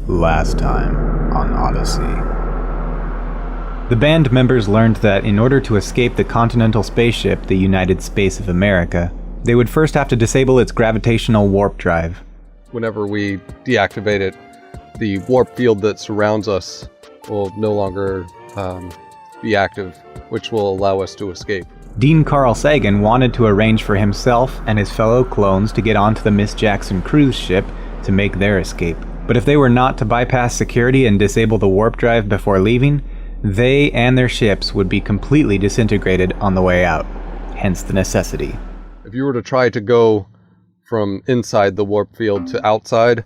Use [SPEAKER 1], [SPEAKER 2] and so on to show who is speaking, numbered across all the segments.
[SPEAKER 1] Last time on Odyssey. The band members learned that in order to escape the continental spaceship, the United Space of America, they would first have to disable its gravitational warp drive.
[SPEAKER 2] Whenever we deactivate it, the warp field that surrounds us will no longer be active, which will allow us to escape.
[SPEAKER 1] Dean Carl Sagan wanted to arrange for himself and his fellow clones to get onto the Miss Jackson cruise ship to make their escape. But if they were not to bypass security and disable the warp drive before leaving, they and their ships would be completely disintegrated on the way out, hence the necessity.
[SPEAKER 2] If you were to try to go from inside the warp field to outside,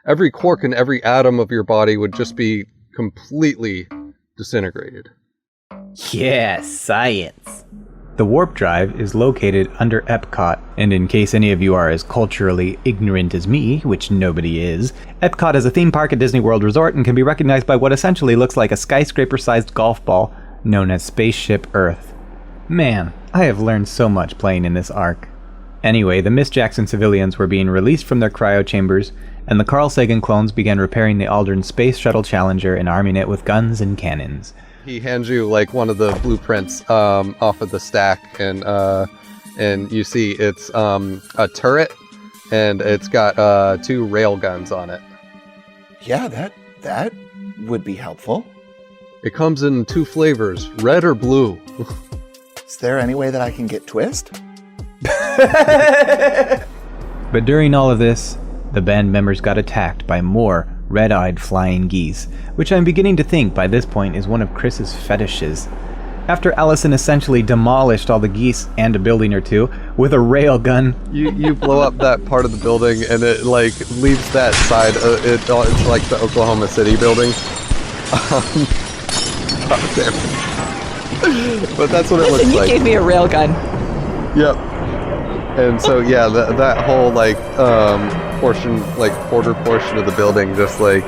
[SPEAKER 2] every quark and every atom of your body would just be completely disintegrated.
[SPEAKER 3] Yeah, science.
[SPEAKER 1] The warp drive is located under Epcot, and in case any of you are as culturally ignorant as me, which nobody is, Epcot is a theme park at Disney World Resort and can be recognized by what essentially looks like a skyscraper-sized golf ball known as Spaceship Earth. Man, I have learned so much playing in this arc. Anyway, the Miss Jackson civilians were being released from their cryo chambers, and the Carl Sagan clones began repairing the Aldrin Space Shuttle Challenger and arming it with guns and cannons.
[SPEAKER 2] He hands you like one of the blueprints off of the stack, and you see it's a turret, and it's got 2 rail guns on it.
[SPEAKER 4] Yeah, that would be helpful.
[SPEAKER 2] It comes in 2 flavors, red or blue.
[SPEAKER 4] Is there any way that I can get twist?
[SPEAKER 1] But during all of this, the band members got attacked by more red-eyed flying geese, which I'm beginning to think by this point is one of Chris's fetishes. After Allison essentially demolished all the geese and a building or two with a rail gun.
[SPEAKER 2] You blow up that part of the building and it like leaves that side, it's like the Oklahoma City building. But that's what it looks like.
[SPEAKER 3] You gave me a rail gun.
[SPEAKER 2] Yep. And so yeah, that whole like portion, like quarter portion of the building just like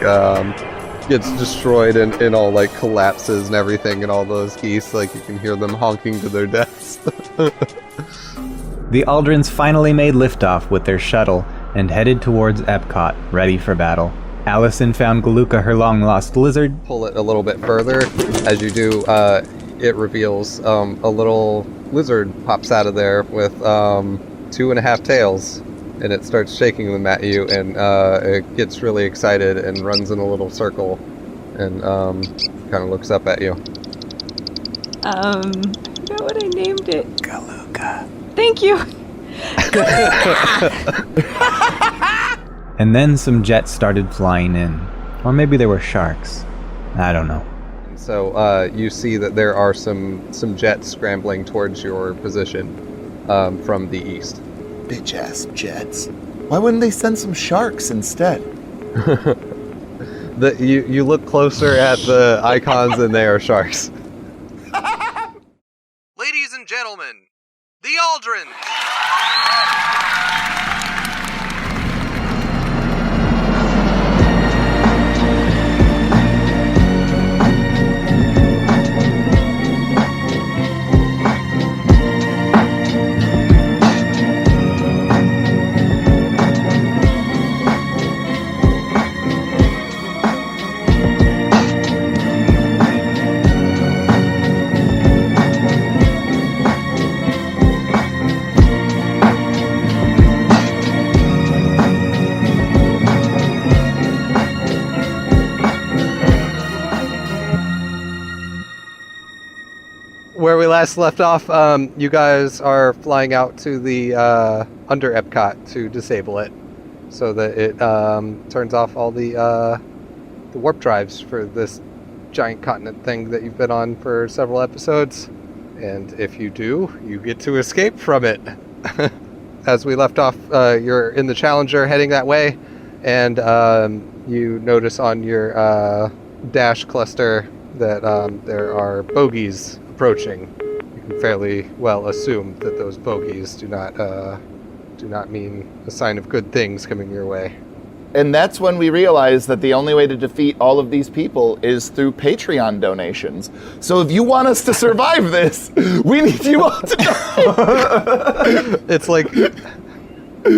[SPEAKER 2] gets destroyed and all like collapses and everything, and all those geese, like you can hear them honking to their deaths.
[SPEAKER 1] The Aldrins finally made liftoff with their shuttle and headed towards Epcot, ready for battle. Allison found Galuka her long-lost lizard.
[SPEAKER 2] Pull it a little bit further. As you do, it reveals a little lizard pops out of there with 2.5 tails, and it starts shaking them at you, and it gets really excited and runs in a little circle and kind of looks up at you.
[SPEAKER 3] I forgot what I named it.
[SPEAKER 1] Galuka.
[SPEAKER 3] Thank you.
[SPEAKER 1] And then some jets started flying in. Or maybe there were sharks. I don't know.
[SPEAKER 2] So you see that there are some jets scrambling towards your position from the east.
[SPEAKER 4] Bitch-ass jets. Why wouldn't they send some sharks instead?
[SPEAKER 2] You look closer at the icons and they are sharks. Ladies and gentlemen, the Aldrins! Where we last left off, you guys are flying out to the under Epcot to disable it, so that it turns off all the warp drives for this giant continent thing that you've been on for several episodes. And if you do, you get to escape from it. As we left off, you're in the Challenger heading that way, and you notice on your dash cluster that there are bogies approaching. You can fairly well assume that those bogies do not mean a sign of good things coming your way.
[SPEAKER 4] And that's when we realized that the only way to defeat all of these people is through Patreon donations. So if you want us to survive this, we need you all to donate.
[SPEAKER 2] It's like...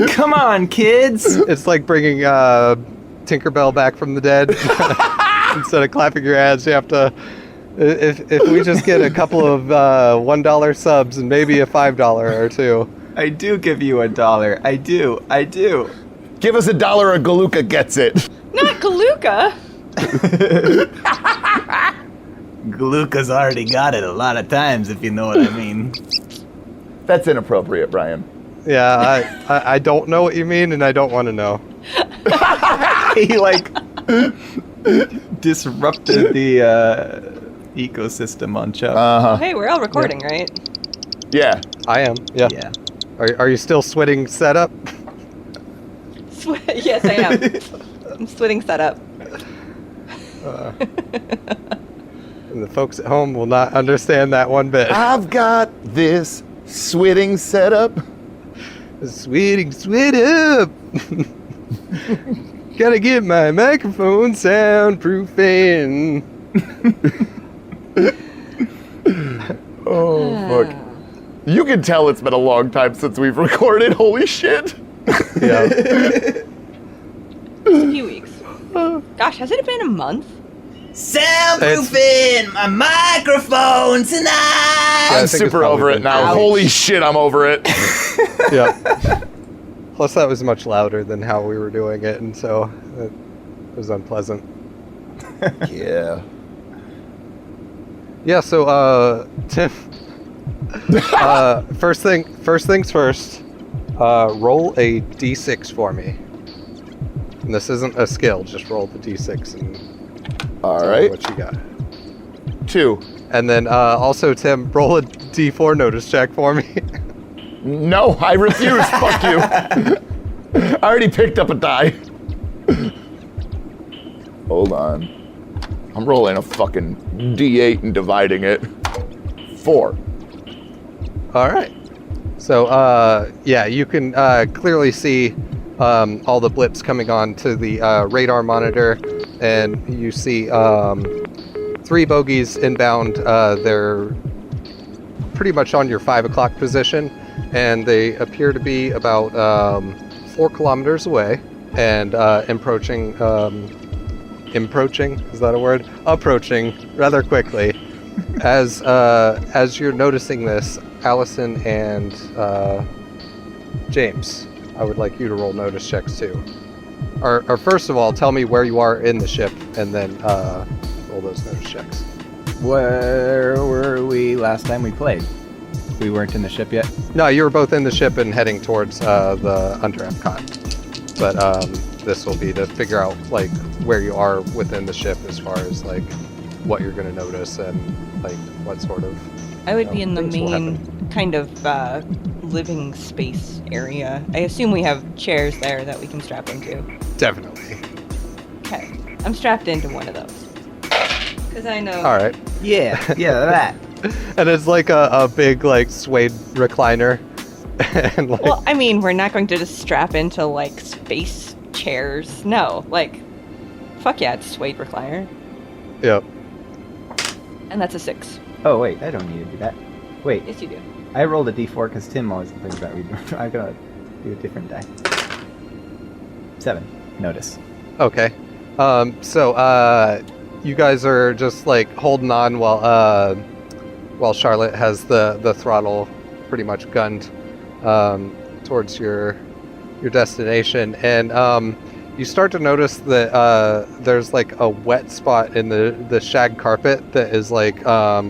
[SPEAKER 3] Come on, kids!
[SPEAKER 2] It's like bringing Tinkerbell back from the dead. Instead of clapping your hands, you have to. If we just get a couple of $1 subs and maybe a $5 or two.
[SPEAKER 1] I do give you $1. I do.
[SPEAKER 4] Give us $1 or Galuka gets it.
[SPEAKER 3] Not Galuka.
[SPEAKER 1] Galuka's already got it a lot of times, if you know what I mean.
[SPEAKER 4] That's inappropriate, Brian.
[SPEAKER 2] Yeah, I don't know what you mean, and I don't want to know.
[SPEAKER 1] He like disrupted the ecosystem on Chubb.
[SPEAKER 3] Oh, hey, we're all recording, right?
[SPEAKER 4] Yeah.
[SPEAKER 2] I am. Yeah.
[SPEAKER 1] Yeah.
[SPEAKER 2] Are you still sweating setup?
[SPEAKER 3] Yes, I am. I'm splitting setup.
[SPEAKER 2] And the folks at home will not understand that one bit.
[SPEAKER 4] I've got this sweating setup.
[SPEAKER 2] Sweating sweat up. Gotta get my microphone soundproofing.
[SPEAKER 4] Oh, fuck. You can tell it's been a long time since we've recorded. Holy shit.
[SPEAKER 2] Yeah.
[SPEAKER 3] It's a few weeks. Gosh, has it been a month?
[SPEAKER 1] Soundproofing my microphone tonight.
[SPEAKER 2] I
[SPEAKER 4] I'm
[SPEAKER 2] think it's
[SPEAKER 4] super over
[SPEAKER 2] probably
[SPEAKER 4] it
[SPEAKER 2] been
[SPEAKER 4] now.
[SPEAKER 2] 2 weeks.
[SPEAKER 4] Holy shit, I'm over it.
[SPEAKER 2] Yeah. Plus, that was much louder than how we were doing it, and so it was unpleasant.
[SPEAKER 4] Yeah.
[SPEAKER 2] Yeah. So, Tim. First things first. Roll a d6 for me. And this isn't a skill. Just roll the d6 and
[SPEAKER 4] All
[SPEAKER 2] tell me
[SPEAKER 4] right.
[SPEAKER 2] what you got.
[SPEAKER 4] 2.
[SPEAKER 2] And then also, Tim, roll a d4 notice check for me.
[SPEAKER 4] No, I refuse. Fuck you. I already picked up a die. Hold on. I'm rolling a fucking d8 and dividing it. 4.
[SPEAKER 2] All right. So, yeah, you can clearly see all the blips coming on to the radar monitor, and you see 3 bogies inbound. They're pretty much on your 5 o'clock position, and they appear to be about 4 kilometers away and approaching, is that a word? Approaching rather quickly. As you're noticing this, Allison and James, I would like you to roll notice checks too. Or first of all, tell me where you are in the ship, and then roll those notice checks.
[SPEAKER 1] Where were we last time we played? We weren't in the ship yet?
[SPEAKER 2] No, you were both in the ship and heading towards the under Epcot. But this will be to figure out like where you are within the ship as far as like what you're going to notice and like what sort of.
[SPEAKER 3] I would be in the
[SPEAKER 2] things will
[SPEAKER 3] main kind of living space area. I assume we have chairs there that we can strap into.
[SPEAKER 2] Definitely.
[SPEAKER 3] Okay. I'm strapped into one of those. Because I know.
[SPEAKER 2] All right.
[SPEAKER 1] Yeah, that.
[SPEAKER 2] And it's like a big like suede recliner. And like,
[SPEAKER 3] Well, I mean, we're not going to just strap into like space chairs. No, like, fuck yeah, it's suede recliner.
[SPEAKER 2] yep.
[SPEAKER 3] And that's a 6.
[SPEAKER 1] Oh, wait, I don't need to do that. Wait,
[SPEAKER 3] Yes, you do.
[SPEAKER 1] I rolled a d4 because Tim always thinks that we do. I gotta do a different die. 7. Notice.
[SPEAKER 2] Okay. So you guys are just like holding on while Charlotte has the throttle pretty much gunned towards your destination, and you start to notice that there's like a wet spot in the shag carpet that is like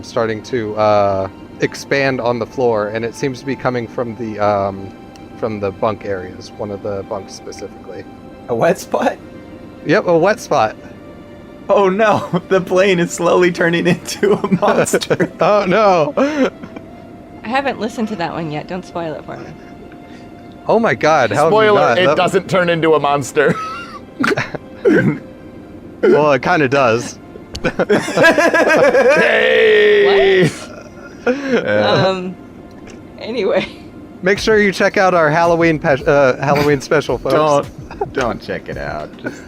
[SPEAKER 2] starting to expand on the floor, and it seems to be coming from the bunk areas, one of the bunks specifically.
[SPEAKER 1] A wet spot?
[SPEAKER 2] Yep, a wet spot.
[SPEAKER 1] Oh no, the plane is slowly turning into a monster.
[SPEAKER 2] Oh no!
[SPEAKER 3] I haven't listened to that one yet. Don't spoil it for me.
[SPEAKER 2] Oh my God! How have you
[SPEAKER 4] Spoiler,
[SPEAKER 2] not?
[SPEAKER 4] it
[SPEAKER 2] That-
[SPEAKER 4] doesn't turn into a monster.
[SPEAKER 2] Well, it kind of does.
[SPEAKER 4] Hey!
[SPEAKER 3] Anyway.
[SPEAKER 2] Make sure you check out our Halloween special, folks.
[SPEAKER 1] Don't check it out. Just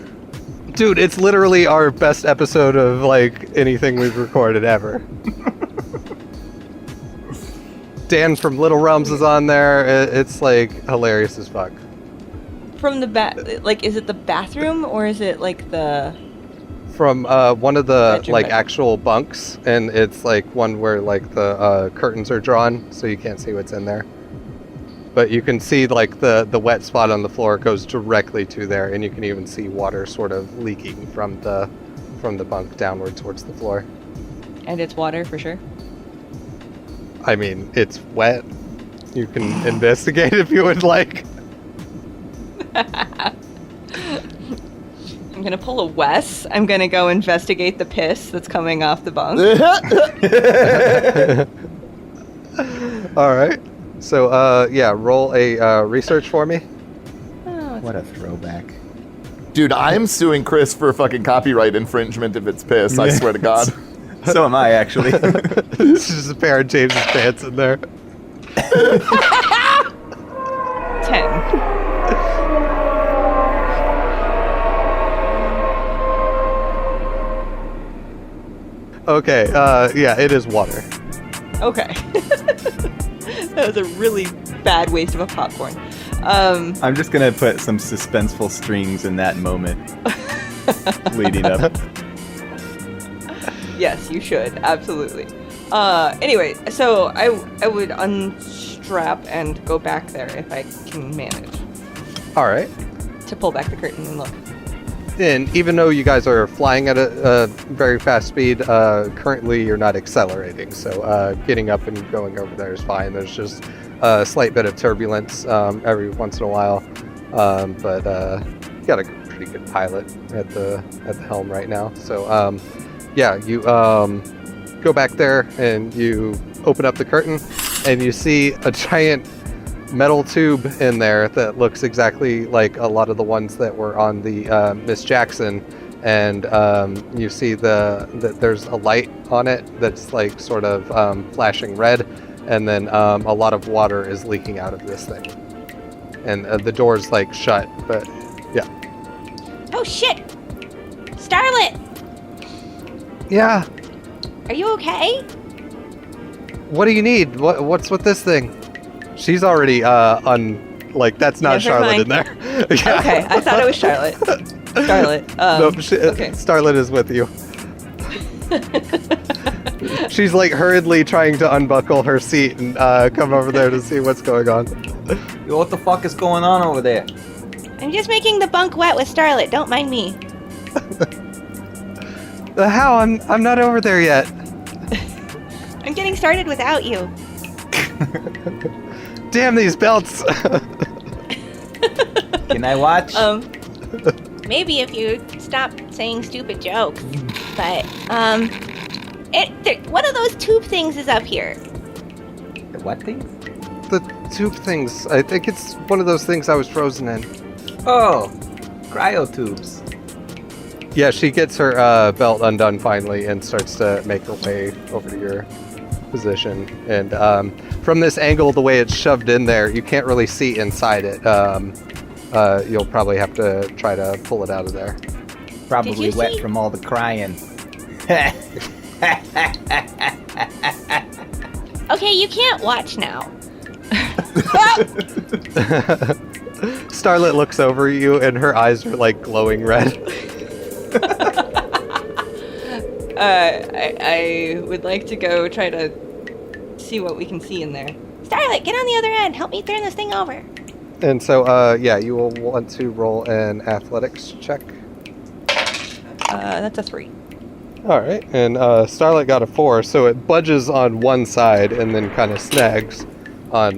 [SPEAKER 2] Dude, it's literally our best episode of like anything we've recorded ever. Dan from Little Realms is on there. It's like hilarious as fuck.
[SPEAKER 3] From the like, is it the bathroom or is it like the?
[SPEAKER 2] From one of the
[SPEAKER 3] Bedroom,
[SPEAKER 2] like
[SPEAKER 3] bedroom.
[SPEAKER 2] actual bunks, and it's like one where like the curtains are drawn, so you can't see what's in there. But you can see like the wet spot on the floor goes directly to there, and you can even see water sort of leaking from the bunk downward towards the floor.
[SPEAKER 3] And it's water for sure.
[SPEAKER 2] I mean, it's wet. You can investigate if you would like.
[SPEAKER 3] I'm gonna pull a Wes. I'm gonna go investigate the piss that's coming off the bunk.
[SPEAKER 2] All right. So, yeah, roll a research for me.
[SPEAKER 3] Oh,
[SPEAKER 1] What a throwback.
[SPEAKER 4] Dude, I'm suing Chris for fucking copyright infringement if it's piss, I swear to God.
[SPEAKER 1] So am I, actually.
[SPEAKER 2] It's just a pair of James's pants in there.
[SPEAKER 3] 10.
[SPEAKER 2] Okay, yeah, it is water.
[SPEAKER 3] Okay. That was a really bad waste of a popcorn.
[SPEAKER 1] I'm just gonna put some suspenseful strings in that moment leading up.
[SPEAKER 3] Yes, you should. Absolutely. Anyway, so I would unstrap and go back there if I can manage
[SPEAKER 2] All right.
[SPEAKER 3] to pull back the curtain and look.
[SPEAKER 2] And even though you guys are flying at a very fast speed, currently you're not accelerating. So getting up and going over there is fine. There's just a slight bit of turbulence every once in a while. But you got a pretty good pilot at the helm right now. So yeah, you go back there and you open up the curtain and you see a giant metal tube in there that looks exactly like a lot of the ones that were on the Miss Jackson, and you see that there's a light on it that's like sort of flashing red, and then a lot of water is leaking out of this thing, and the door's like shut, but yeah.
[SPEAKER 5] Oh shit! Starlet,
[SPEAKER 2] Yeah,
[SPEAKER 5] are you okay?
[SPEAKER 2] what do you need? What's with this thing? She's already like that's not
[SPEAKER 3] Never
[SPEAKER 2] Charlotte
[SPEAKER 3] mind.
[SPEAKER 2] in there. Yeah.
[SPEAKER 3] Okay, I thought it was Charlotte. Charlotte.
[SPEAKER 2] Nope,
[SPEAKER 3] Okay.
[SPEAKER 2] Starlet is with you. She's like hurriedly trying to unbuckle her seat and come over there to see what's going on.
[SPEAKER 6] Yo, what the fuck is going on over there?
[SPEAKER 5] I'm just making the bunk wet with Starlet. Don't mind me.
[SPEAKER 2] How? I'm not over there yet.
[SPEAKER 5] I'm getting started without you.
[SPEAKER 2] Damn these belts.
[SPEAKER 6] Can I watch?
[SPEAKER 5] Maybe if you stop saying stupid jokes. But one of those tube things is up here.
[SPEAKER 6] The what thing?
[SPEAKER 2] The tube things. I think it's one of those things I was frozen in.
[SPEAKER 6] Oh, cryotubes.
[SPEAKER 2] Yeah, she gets her belt undone finally and starts to make her way over to your position. And from this angle, the way it's shoved in there, you can't really see inside it. You'll probably have to try to pull it out of there.
[SPEAKER 6] Probably
[SPEAKER 5] you
[SPEAKER 6] wet
[SPEAKER 5] see-
[SPEAKER 6] from all the crying.
[SPEAKER 5] Okay, you can't watch now.
[SPEAKER 2] Starlet looks over you and her eyes are like glowing red.
[SPEAKER 3] I would like to go try to see what we can see in there.
[SPEAKER 5] Starlet, get on the other end. Help me turn this thing over.
[SPEAKER 2] And so, yeah, you will want to roll an athletics check.
[SPEAKER 3] That's a 3.
[SPEAKER 2] All right, and Starlight got a 4, so it budges on one side and then kind of snags on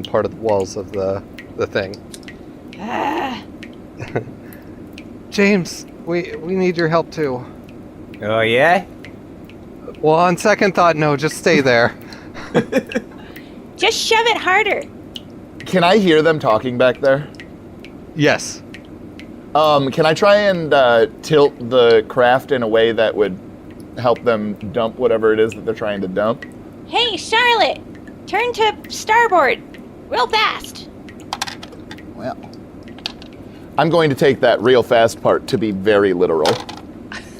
[SPEAKER 2] part of the walls of the thing.
[SPEAKER 5] Ah,
[SPEAKER 2] James, we need your help too.
[SPEAKER 6] Oh yeah?
[SPEAKER 2] Well, on second thought, no, just stay there.
[SPEAKER 5] just shove it harder.
[SPEAKER 4] Can I hear them talking back there?
[SPEAKER 2] Yes.
[SPEAKER 4] Can I try and tilt the craft in a way that would help them dump whatever it is that they're trying to dump?
[SPEAKER 5] Hey, Charlotte, turn to starboard, real fast.
[SPEAKER 4] Well, I'm going to take that real fast part to be very literal.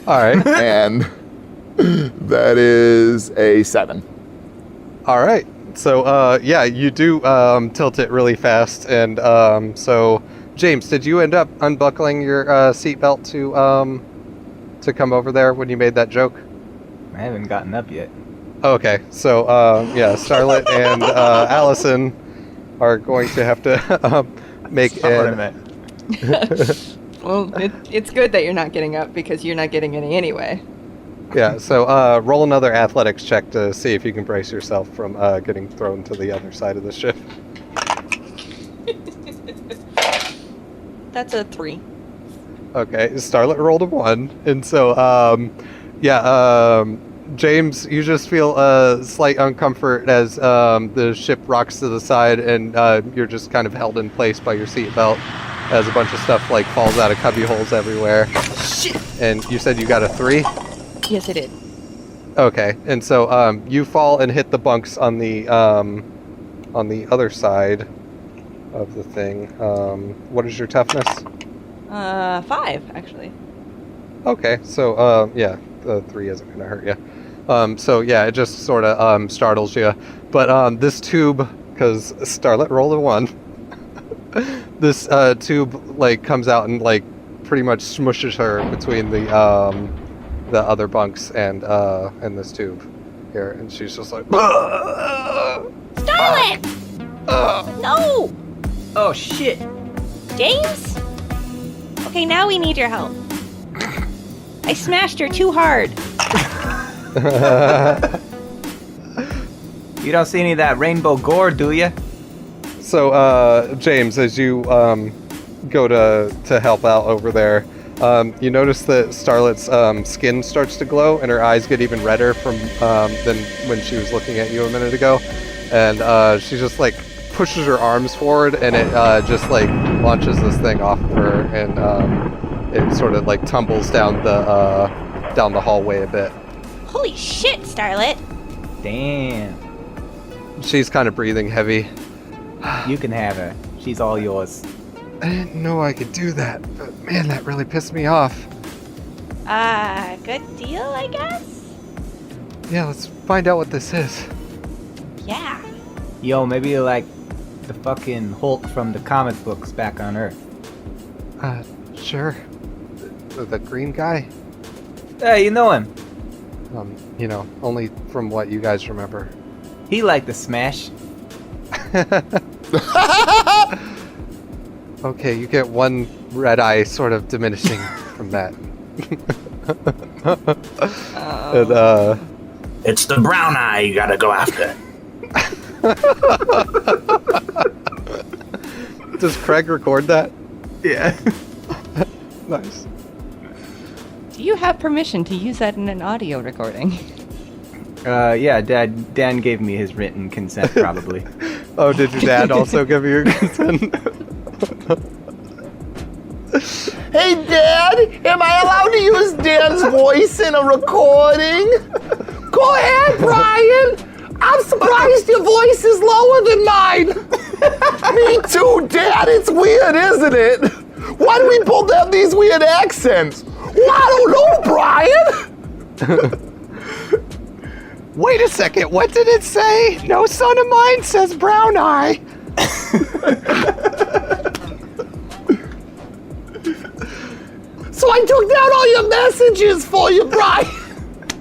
[SPEAKER 2] All right.
[SPEAKER 4] And that is a 7.
[SPEAKER 2] All right. So, yeah, you do tilt it really fast, and so James, did you end up unbuckling your seatbelt to come over there when you made that joke?
[SPEAKER 6] I haven't gotten up yet.
[SPEAKER 2] Okay, so Starlet and Allison are going to have to make
[SPEAKER 6] Stop what I meant.
[SPEAKER 3] Well, it's good that you're not getting up because you're not getting any anyway.
[SPEAKER 2] Yeah, so roll another athletics check to see if you can brace yourself from getting thrown to the other side of the ship.
[SPEAKER 3] That's a 3.
[SPEAKER 2] Okay, Starlet rolled a 1, and so James, you just feel a slight uncomfort as the ship rocks to the side, and you're just kind of held in place by your seatbelt as a bunch of stuff like falls out of cubby holes everywhere.
[SPEAKER 3] Shit!
[SPEAKER 2] And you said you got a 3?
[SPEAKER 3] Yes, I did.
[SPEAKER 2] Okay, and so you fall and hit the bunks on the other side of the thing. What is your toughness?
[SPEAKER 3] 5, actually.
[SPEAKER 2] Okay, so the 3 isn't gonna hurt you. So it just sort of startles you. But this tube, because Starlet rolled a 1, this tube like comes out and like pretty much smushes her between the other bunks and this tube here, and she's just like,
[SPEAKER 5] Starlet! No!
[SPEAKER 6] Oh shit!
[SPEAKER 5] James? Okay, now we need your help. I smashed her too hard.
[SPEAKER 6] You don't see any of that rainbow gore, do you?
[SPEAKER 2] So James, as you go to help out over there, you notice that Starlet's skin starts to glow and her eyes get even redder from than when she was looking at you a minute ago, and she just like pushes her arms forward, and it just like launches this thing off of her, and it sort of like tumbles down the hallway a bit.
[SPEAKER 5] Holy shit, Starlet.
[SPEAKER 6] Damn.
[SPEAKER 2] She's kind of breathing heavy.
[SPEAKER 6] You can have her. She's all yours.
[SPEAKER 2] I didn't know I could do that, but man, that really pissed me off.
[SPEAKER 5] Good deal, I guess?
[SPEAKER 2] Yeah, let's find out what this is.
[SPEAKER 5] Yeah.
[SPEAKER 6] Yo, maybe you're like the fucking Hulk from the comic books back on Earth.
[SPEAKER 2] Sure. The green guy?
[SPEAKER 6] Hey, you know him.
[SPEAKER 2] Only from what you guys remember.
[SPEAKER 6] He liked to smash.
[SPEAKER 2] Okay, you get one red eye sort of diminishing from that. And,
[SPEAKER 7] It's the brown eye you gotta go after.
[SPEAKER 2] does Craig record that?
[SPEAKER 6] Yeah.
[SPEAKER 2] Nice.
[SPEAKER 3] Do you have permission to use that in an audio recording?
[SPEAKER 6] Yeah, Dan gave me his written consent, probably.
[SPEAKER 2] Oh, did your dad also give you your consent?
[SPEAKER 4] Hey, Dad, am I allowed to use Dan's voice in a recording? Go ahead, Brian. I'm surprised your voice is lower than mine. Me too, Dad. It's weird, isn't it? Why do we both have these weird accents? Well, I don't know, Brian.
[SPEAKER 2] Wait a second, what did it say? No son of mine says brown eye.
[SPEAKER 4] So I took down all your messages for you, Brian.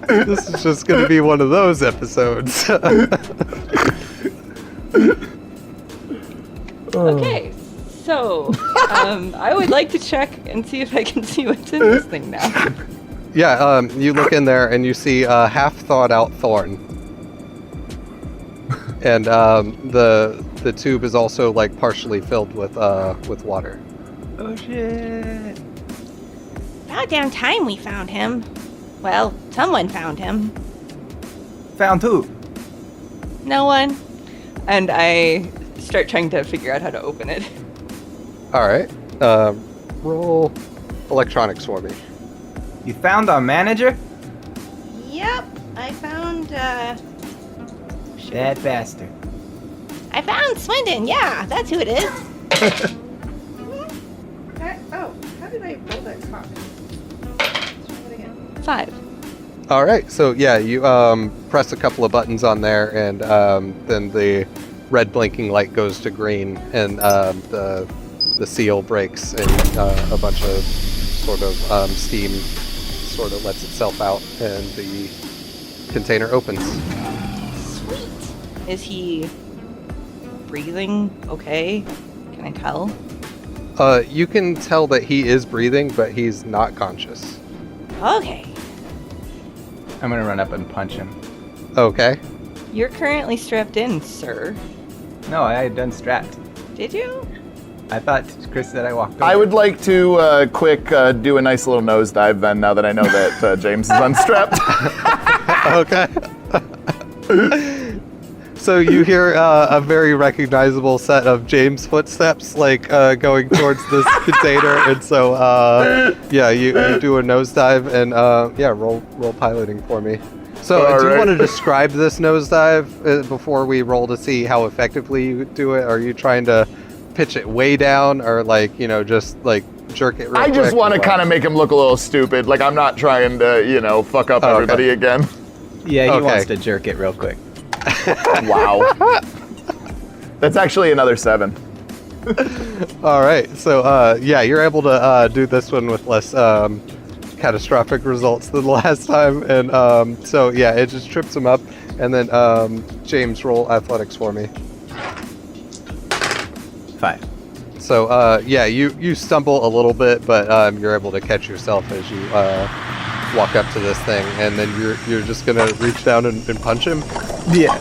[SPEAKER 2] This is just going to be one of those episodes.
[SPEAKER 3] Okay, so I would like to check and see if I can see what's in this thing now.
[SPEAKER 2] Yeah, you look in there and you see a half-thawed-out thorn. And the tube is also like partially filled with water.
[SPEAKER 6] Oh shit.
[SPEAKER 5] About damn time we found him. Well, someone found him.
[SPEAKER 6] Found who?
[SPEAKER 3] No one. And I start trying to figure out how to open it.
[SPEAKER 2] All right, roll electronics for me.
[SPEAKER 6] You found our manager?
[SPEAKER 5] Yep, I found,
[SPEAKER 6] That bastard.
[SPEAKER 5] I found Swindon, yeah, that's who it is.
[SPEAKER 3] How did I roll that cock? 5.
[SPEAKER 2] All right, so yeah, you press a couple of buttons on there, and then the red blinking light goes to green, and the the seal breaks and a bunch of sort of steam sort of lets itself out, and the container opens.
[SPEAKER 3] Sweet. Is he breathing okay? Can I tell?
[SPEAKER 2] You can tell that he is breathing, but he's not conscious.
[SPEAKER 3] Okay.
[SPEAKER 6] I'm gonna run up and punch him.
[SPEAKER 2] Okay.
[SPEAKER 3] You're currently strapped in, sir.
[SPEAKER 6] No, I had done strapped.
[SPEAKER 3] Did you?
[SPEAKER 6] I thought Chris said I walked over.
[SPEAKER 4] I would like to do a nice little nosedive then, now that I know that James is unstrapped.
[SPEAKER 2] Okay. So you hear a very recognizable set of James footsteps, like going towards this container, and so you do a nosedive, and roll piloting for me. So
[SPEAKER 4] All
[SPEAKER 2] do you
[SPEAKER 4] right.
[SPEAKER 2] want to describe this nosedive before we roll to see how effectively you do it? Are you trying to pitch it way down, or just jerk it real
[SPEAKER 4] I just
[SPEAKER 2] quick?
[SPEAKER 4] want to kind of make him look a little stupid. Like, I'm not trying to, fuck up everybody again.
[SPEAKER 1] Yeah, he
[SPEAKER 2] Okay.
[SPEAKER 1] wants to jerk it real quick.
[SPEAKER 4] Wow. That's actually another 7.
[SPEAKER 2] All right, so you're able to do this one with less catastrophic results than the last time, and it just trips him up. And then James, roll athletics for me.
[SPEAKER 1] 5.
[SPEAKER 2] So you stumble a little bit, but you're able to catch yourself as you walk up to this thing, and then you're just gonna reach down and punch him.
[SPEAKER 1] Yeah.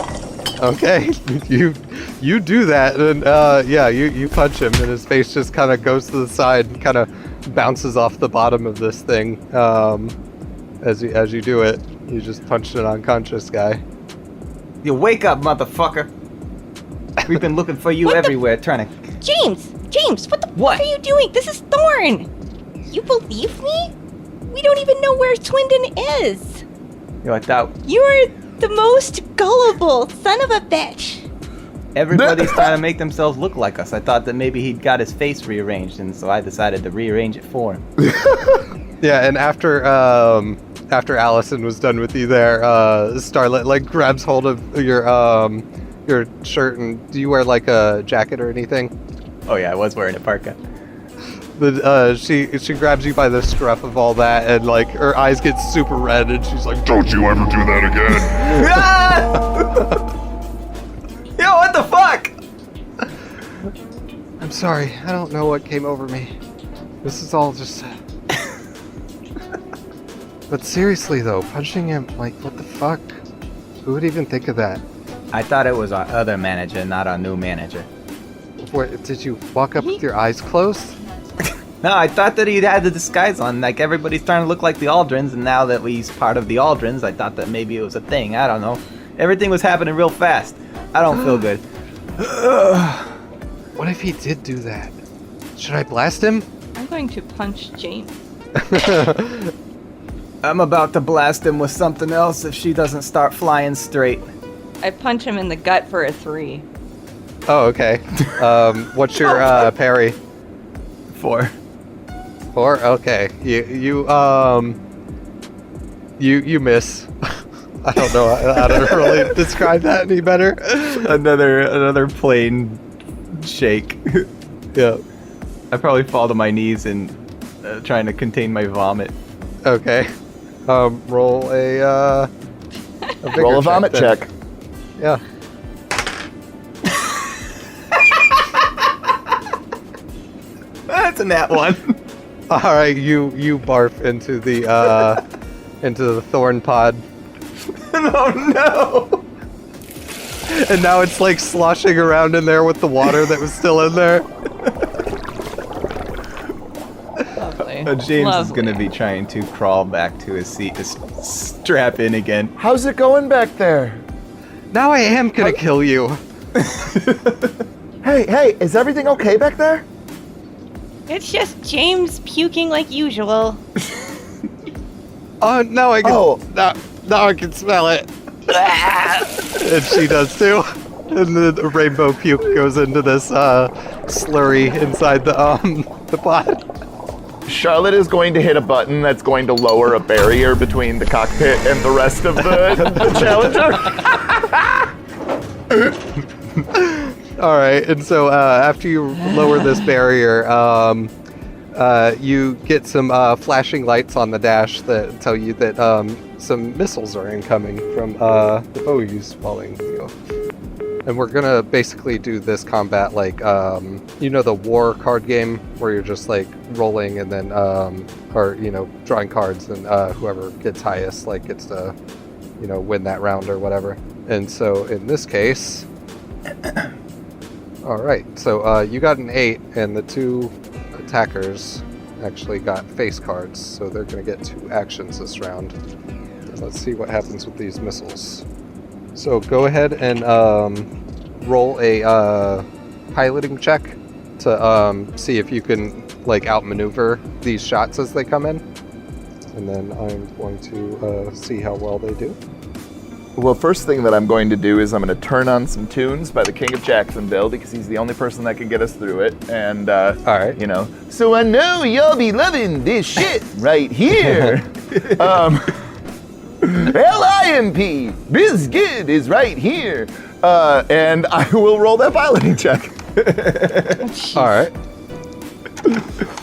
[SPEAKER 2] Okay, you do that, and you punch him, and his face just kind of goes to the side and kind of bounces off the bottom of this thing. As you do it, you just punched an unconscious guy.
[SPEAKER 6] You wake up, motherfucker. We've been looking for you everywhere, trying to...
[SPEAKER 5] James, what the
[SPEAKER 6] What?
[SPEAKER 5] fuck are you doing? This is Thorn. You believe me? We don't even know where Swindon is.
[SPEAKER 6] I thought
[SPEAKER 5] You're the most gullible son of a bitch.
[SPEAKER 6] everybody's trying to make themselves look like us. I thought that maybe he'd got his face rearranged, and so I decided to rearrange it for him.
[SPEAKER 2] Yeah, and after Allison was done with you there, Starlet grabs hold of your shirt, and do you wear a jacket or anything?
[SPEAKER 1] Oh yeah, I was wearing a parka.
[SPEAKER 2] But she grabs you by the scruff of all that, and her eyes get super red, and she's like,
[SPEAKER 8] Don't you ever do that again.
[SPEAKER 6] Yo, what the fuck?
[SPEAKER 2] I'm sorry, I don't know what came over me. This is all just... But seriously though, punching him, what the fuck? Who would even think of that?
[SPEAKER 6] I thought it was our other manager, not our new manager.
[SPEAKER 2] What, did you walk up with your eyes closed?
[SPEAKER 6] No, I thought that he had the disguise on. Everybody's starting to look like the Aldrins, and now that he's part of the Aldrins, I thought that maybe it was a thing. I don't know. Everything was happening real fast. I don't feel good.
[SPEAKER 2] What if he did do that? Should I blast him?
[SPEAKER 3] I'm going to punch James.
[SPEAKER 6] I'm about to blast him with something else if she doesn't start flying straight.
[SPEAKER 3] I punch him in the gut for a 3.
[SPEAKER 2] Oh, okay. What's your parry?
[SPEAKER 1] 4.
[SPEAKER 2] 4? Okay. You miss. I don't know how to really describe that any better.
[SPEAKER 1] Another plain shake.
[SPEAKER 2] Yeah.
[SPEAKER 1] I probably fall to my knees and trying to contain my vomit.
[SPEAKER 2] Okay. Roll a vigor
[SPEAKER 4] Roll a vomit
[SPEAKER 2] then.
[SPEAKER 4] check.
[SPEAKER 2] Yeah.
[SPEAKER 1] That's a nat 1.
[SPEAKER 2] All right. You barf into the thorn pod,
[SPEAKER 1] Oh no!
[SPEAKER 2] and now it's sloshing around in there with the water that was still in there.
[SPEAKER 3] Lovely.
[SPEAKER 1] James is
[SPEAKER 3] Lovely.
[SPEAKER 1] gonna be trying to crawl back to his seat to strap in again.
[SPEAKER 4] How's it going back there?
[SPEAKER 2] Now I am gonna kill you.
[SPEAKER 4] Hey, is everything okay back there?
[SPEAKER 5] It's just James puking like usual.
[SPEAKER 2] Oh, now I can.
[SPEAKER 4] Oh.
[SPEAKER 2] Now I can smell it. And she does too. And the rainbow puke goes into this slurry inside the pod.
[SPEAKER 4] Charlotte is going to hit a button that's going to lower a barrier between the cockpit and the rest of the Challenger.
[SPEAKER 2] All right, and so after you lower this barrier, you get some flashing lights on the dash that tell you that some missiles are incoming from the foes following you. And we're gonna basically do this combat like, the war card game where you're just like rolling and then, drawing cards, and whoever gets highest gets to, win that round or whatever. And so in this case, all right, so you got an 8, and the 2 attackers actually got face cards, so they're going to get 2 actions this round. Let's see what happens with these missiles. So go ahead and roll a piloting check to see if you can outmaneuver these shots as they come in, and then I'm going to see how well they do.
[SPEAKER 4] Well, first thing that I'm going to do is I'm going to turn on some tunes by the King of Jacksonville, because he's the only person that can get us through it. And,
[SPEAKER 2] all right.
[SPEAKER 4] So I know you'll be loving this shit right here. LIMP, Bizgid is right here. And I will roll that piloting check.
[SPEAKER 2] All right.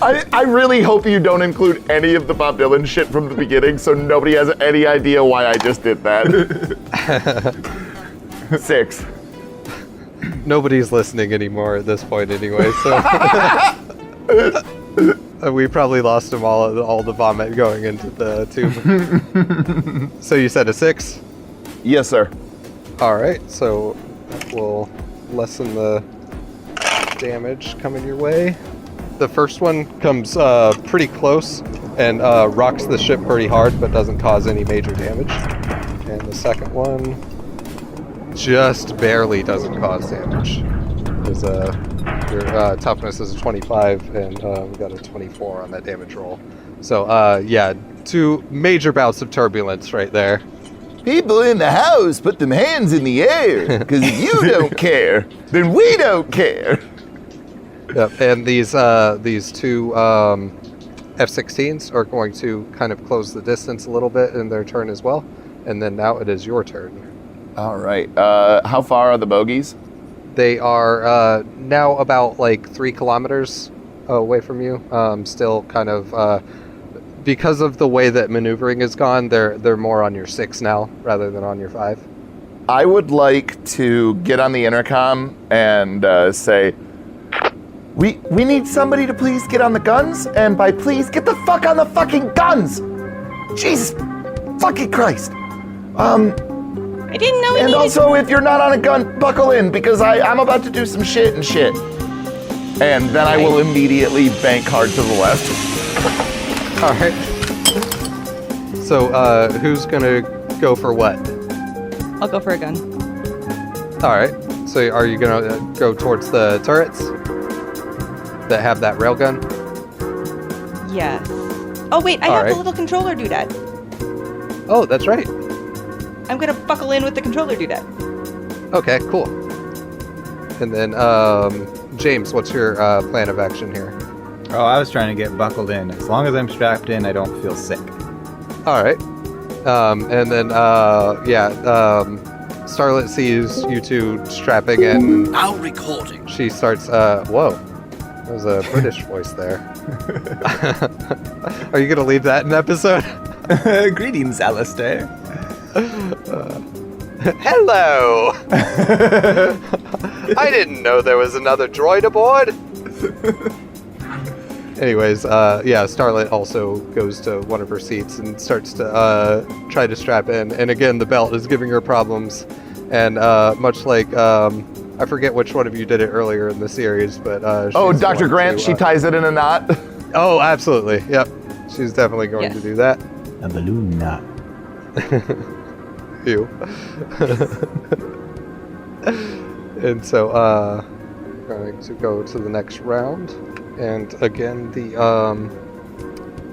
[SPEAKER 4] I really hope you don't include any of the Bob Dylan shit from the beginning, so nobody has any idea why I just did that. 6.
[SPEAKER 2] Nobody's listening anymore at this point anyway, so... we probably lost them all the vomit going into the tube. So you said a 6?
[SPEAKER 4] Yes, sir.
[SPEAKER 2] All right, so that will lessen the damage coming your way. The first one comes pretty close and rocks the ship pretty hard, but doesn't cause any major damage. And the second one just barely doesn't cause damage. Because your toughness is a 25, and we got a 24 on that damage roll. So, 2 major bouts of turbulence right there.
[SPEAKER 4] People in the house, put them hands in the air, because if you don't care, then we don't care.
[SPEAKER 2] Yep, and these 2 F-16s are going to kind of close the distance a little bit in their turn as well. And then now it is your turn.
[SPEAKER 4] All right. How far are the bogies?
[SPEAKER 2] They are now about 3 kilometers away from you. Still kind of, because of the way that maneuvering is gone, they're more on your 6 now rather than on your 5.
[SPEAKER 4] I would like to get on the intercom and say, we need somebody to please get on the guns, and by please, get the fuck on the fucking guns! Jesus fucking Christ!
[SPEAKER 5] I didn't know we
[SPEAKER 4] And
[SPEAKER 5] needed...
[SPEAKER 4] also, if you're not on a gun, buckle in, because I'm about to do some shit. And then I will immediately bank hard to the left.
[SPEAKER 2] All right. So, who's gonna go for what?
[SPEAKER 3] I'll go for a gun.
[SPEAKER 2] All right. So, are you gonna go towards the turrets that have that railgun?
[SPEAKER 3] Yes.
[SPEAKER 5] Oh, wait, I
[SPEAKER 2] All
[SPEAKER 5] have
[SPEAKER 2] right.
[SPEAKER 5] the little controller doodad.
[SPEAKER 2] Oh, that's right.
[SPEAKER 5] I'm gonna buckle in with the controller doodad.
[SPEAKER 2] Okay, cool. And then, James, what's your plan of action here?
[SPEAKER 1] Oh, I was trying to get buckled in. As long as I'm strapped in, I don't feel sick.
[SPEAKER 2] All right. And then, Starlet sees you 2 strapping in.
[SPEAKER 7] Now recording.
[SPEAKER 2] She starts, whoa. That was a British voice there. Are you going to leave that in episode?
[SPEAKER 1] Greetings, Alistair.
[SPEAKER 2] Hello! I didn't know there was another droid aboard! Anyways, Starlet also goes to one of her seats and starts to try to strap in. And again, the belt is giving her problems. And much like, I forget which one of you did it earlier in the series, but...
[SPEAKER 4] Dr. Grant, she ties it in a knot.
[SPEAKER 2] Oh, absolutely. Yep. She's definitely going to do that.
[SPEAKER 1] A balloon knot.
[SPEAKER 2] Ew. And so, going to go to the next round. And again, the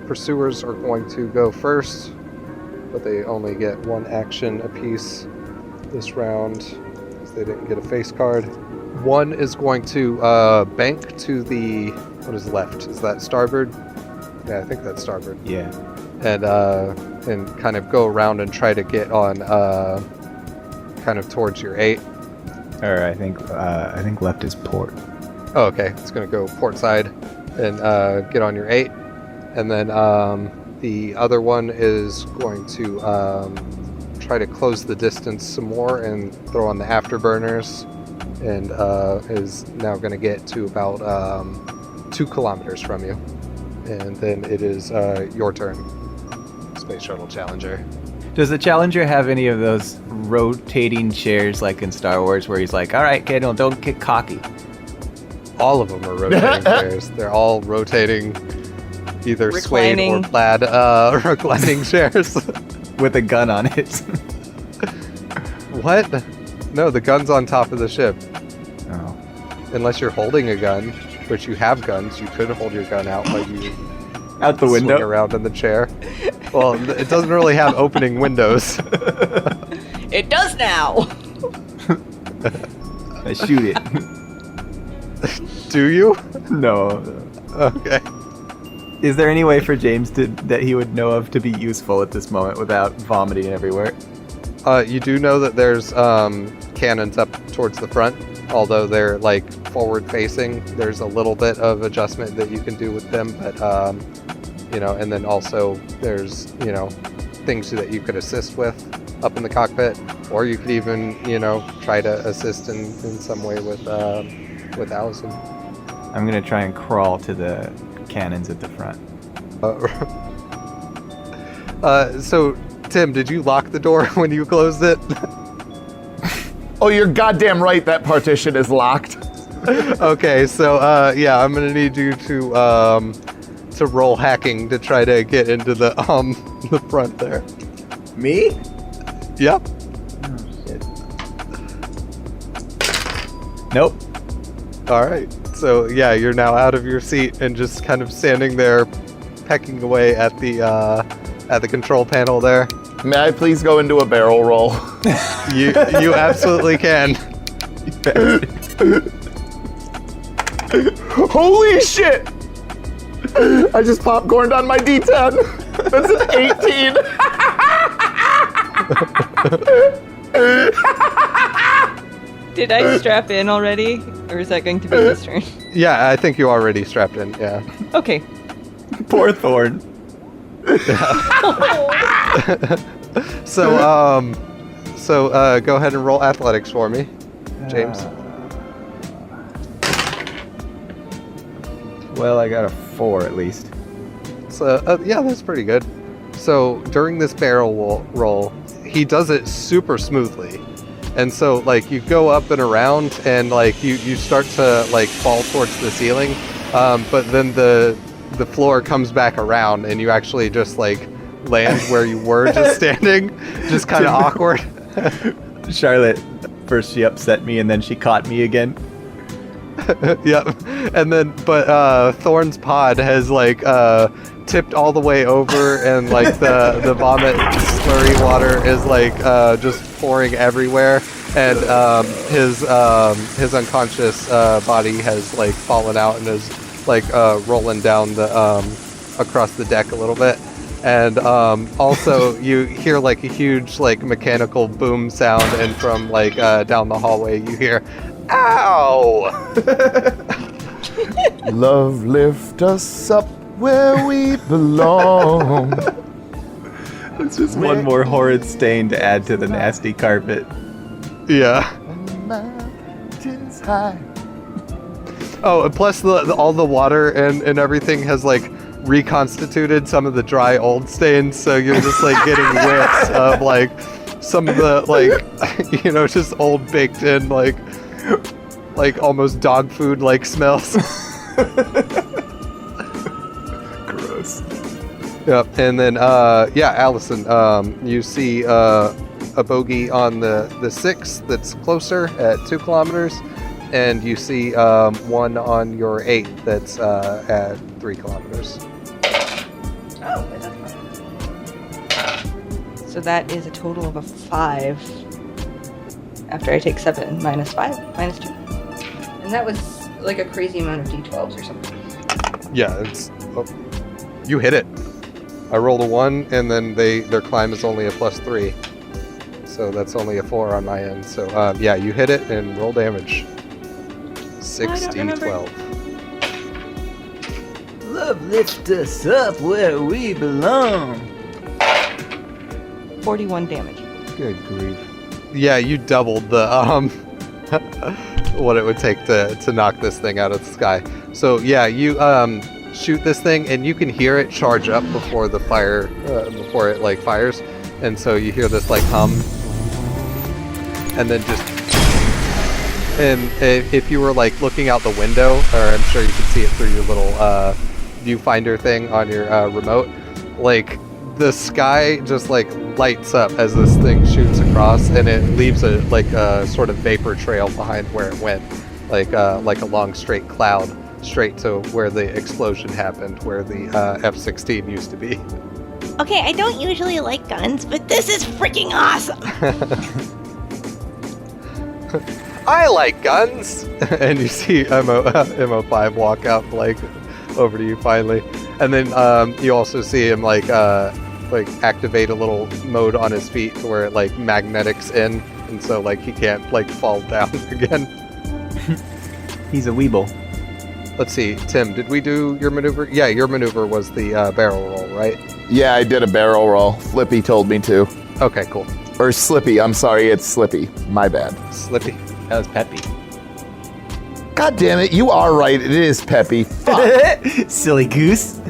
[SPEAKER 2] pursuers are going to go first, but they only get 1 action apiece this round, because they didn't get a face card. 1 is going to bank to the, what is left? Is that starboard? Yeah, I think that's starboard.
[SPEAKER 1] Yeah.
[SPEAKER 2] And kind of go around and try to get on kind of towards your 8.
[SPEAKER 1] Or I think left is port.
[SPEAKER 2] Oh, okay. It's going to go port side and get on your 8. And then the other one is going to try to close the distance some more and throw on the afterburners. And is now going to get to about 2 kilometers from you. And then it is your turn, Space Shuttle Challenger.
[SPEAKER 6] Does the Challenger have any of those rotating chairs like in Star Wars where he's like, all right, kid, don't get cocky?
[SPEAKER 2] All of them are rotating chairs. They're all rotating, either
[SPEAKER 3] Reclining.
[SPEAKER 2] suede or plaid reclining chairs.
[SPEAKER 6] With a gun on it.
[SPEAKER 2] What? No, the gun's on top of the ship.
[SPEAKER 6] Oh.
[SPEAKER 2] Unless you're holding a gun, which you have guns, you could hold your gun out while you
[SPEAKER 6] Out the
[SPEAKER 2] swing
[SPEAKER 6] window?
[SPEAKER 2] around in the chair. Well, it doesn't really have opening windows.
[SPEAKER 3] It does now.
[SPEAKER 6] I shoot it.
[SPEAKER 2] Do you?
[SPEAKER 6] No.
[SPEAKER 2] Okay.
[SPEAKER 6] Is there any way for James that he would know of to be useful at this moment without vomiting everywhere?
[SPEAKER 2] You do know that there's cannons up towards the front, although they're like forward facing. There's a little bit of adjustment that you can do with them, but and then also there's things that you could assist with up in the cockpit, or you could even try to assist in some way with Allison.
[SPEAKER 6] I'm gonna try and crawl to the cannons at the front.
[SPEAKER 2] So Tim, did you lock the door when you closed it?
[SPEAKER 4] Oh, you're goddamn right. That partition is locked.
[SPEAKER 2] Okay, so I'm gonna need you to roll hacking to try to get into the front there.
[SPEAKER 6] Me?
[SPEAKER 2] Yep.
[SPEAKER 6] Oh shit. Nope.
[SPEAKER 2] All right. So yeah, you're now out of your seat and just kind of standing there, pecking away at the control panel there.
[SPEAKER 4] May I please go into a barrel roll?
[SPEAKER 2] You absolutely can.
[SPEAKER 4] Holy shit! I just popcorned on my D10. That's an 18.
[SPEAKER 3] Did I strap in already? Or is that going to be his turn?
[SPEAKER 2] Yeah, I think you already strapped in. Yeah.
[SPEAKER 3] Okay.
[SPEAKER 6] Poor Thorn.
[SPEAKER 2] So go ahead and roll athletics for me, James.
[SPEAKER 6] Well, I got a 4 at least.
[SPEAKER 2] So yeah, that's pretty good. So during this barrel roll, he does it super smoothly. And so like you go up and around and like you start to like fall towards the ceiling, but then the floor comes back around and you actually just like land where you were just standing, just kind of awkward.
[SPEAKER 6] Charlotte, first she upset me and then she caught me again.
[SPEAKER 2] Yep. And then but Thorn's pod has like tipped all the way over and like the vomit slurry water is like just pouring everywhere, and his unconscious body has like fallen out and is like rolling down the across the deck a little bit. And also you hear like a huge like mechanical boom sound, and from like down the hallway you hear ow.
[SPEAKER 4] Love lift us up where we belong.
[SPEAKER 6] It's just one more horrid stain to add to the nasty carpet.
[SPEAKER 2] Yeah.
[SPEAKER 4] On the mountains high.
[SPEAKER 2] Oh, and plus all the water and everything has like reconstituted some of the dry old stains, so you're just like getting whiffs of like some of the like just old baked in like almost dog food like smells.
[SPEAKER 6] Gross.
[SPEAKER 2] Yep. And then Allison, you see a bogey on the 6 that's closer at 2 kilometers, and you see one on your 8 that's at 3 kilometers.
[SPEAKER 3] Oh, that's fine. So that is a total of a 5. After I take 7 minus 5 minus 2. And that was like a crazy amount of d12s or something.
[SPEAKER 2] Yeah, you hit it. I rolled a 1, and then their climb is only a +3. So that's only a 4 on my end. So yeah, you hit it and roll damage. 6d12.
[SPEAKER 6] Love lifts us up where we belong.
[SPEAKER 3] 41 damage.
[SPEAKER 2] Good grief. Yeah, you doubled the what it would take to knock this thing out of the sky. So yeah, you shoot this thing and you can hear it charge up before the fire before it like fires, and so you hear this like hum, and then just if you were like looking out the window, or I'm sure you can see it through your little viewfinder thing on your remote, like the sky just like lights up as this thing shoots across, and it leaves a like a sort of vapor trail behind where it went, like a long straight cloud straight to where the explosion happened, where the F-16 used to be.
[SPEAKER 5] Okay, I don't usually like guns, but this is freaking awesome.
[SPEAKER 2] I like guns, and you see Mo5 walk up like over to you finally, and then you also see him like activate a little mode on his feet where it like magnetics in, and so like he can't like fall down again.
[SPEAKER 1] He's a weeble.
[SPEAKER 2] Let's see, Tim, did we do your maneuver? Yeah, your maneuver was the barrel roll, right?
[SPEAKER 4] Yeah, I did a barrel roll. Flippy told me to.
[SPEAKER 2] Okay, cool.
[SPEAKER 4] Or Slippy, I'm sorry, it's Slippy. My bad.
[SPEAKER 2] Slippy.
[SPEAKER 1] That was Peppy.
[SPEAKER 4] God damn it, you are right, it is Peppy. Fuck.
[SPEAKER 1] Silly goose.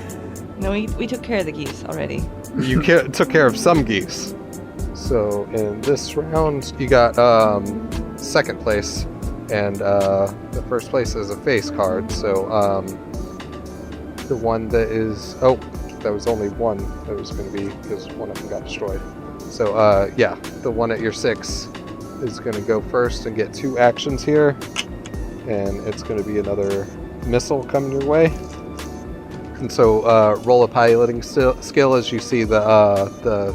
[SPEAKER 3] No, we took care of the geese already.
[SPEAKER 2] You took care of some geese. So in this round, you got second place, and the first place is a face card. So the one that is that was only one that was going to be because one of them got destroyed. So yeah, the one at your 6 is going to go first and get 2 actions here, and it's going to be another missile coming your way. And so roll a piloting skill as you see the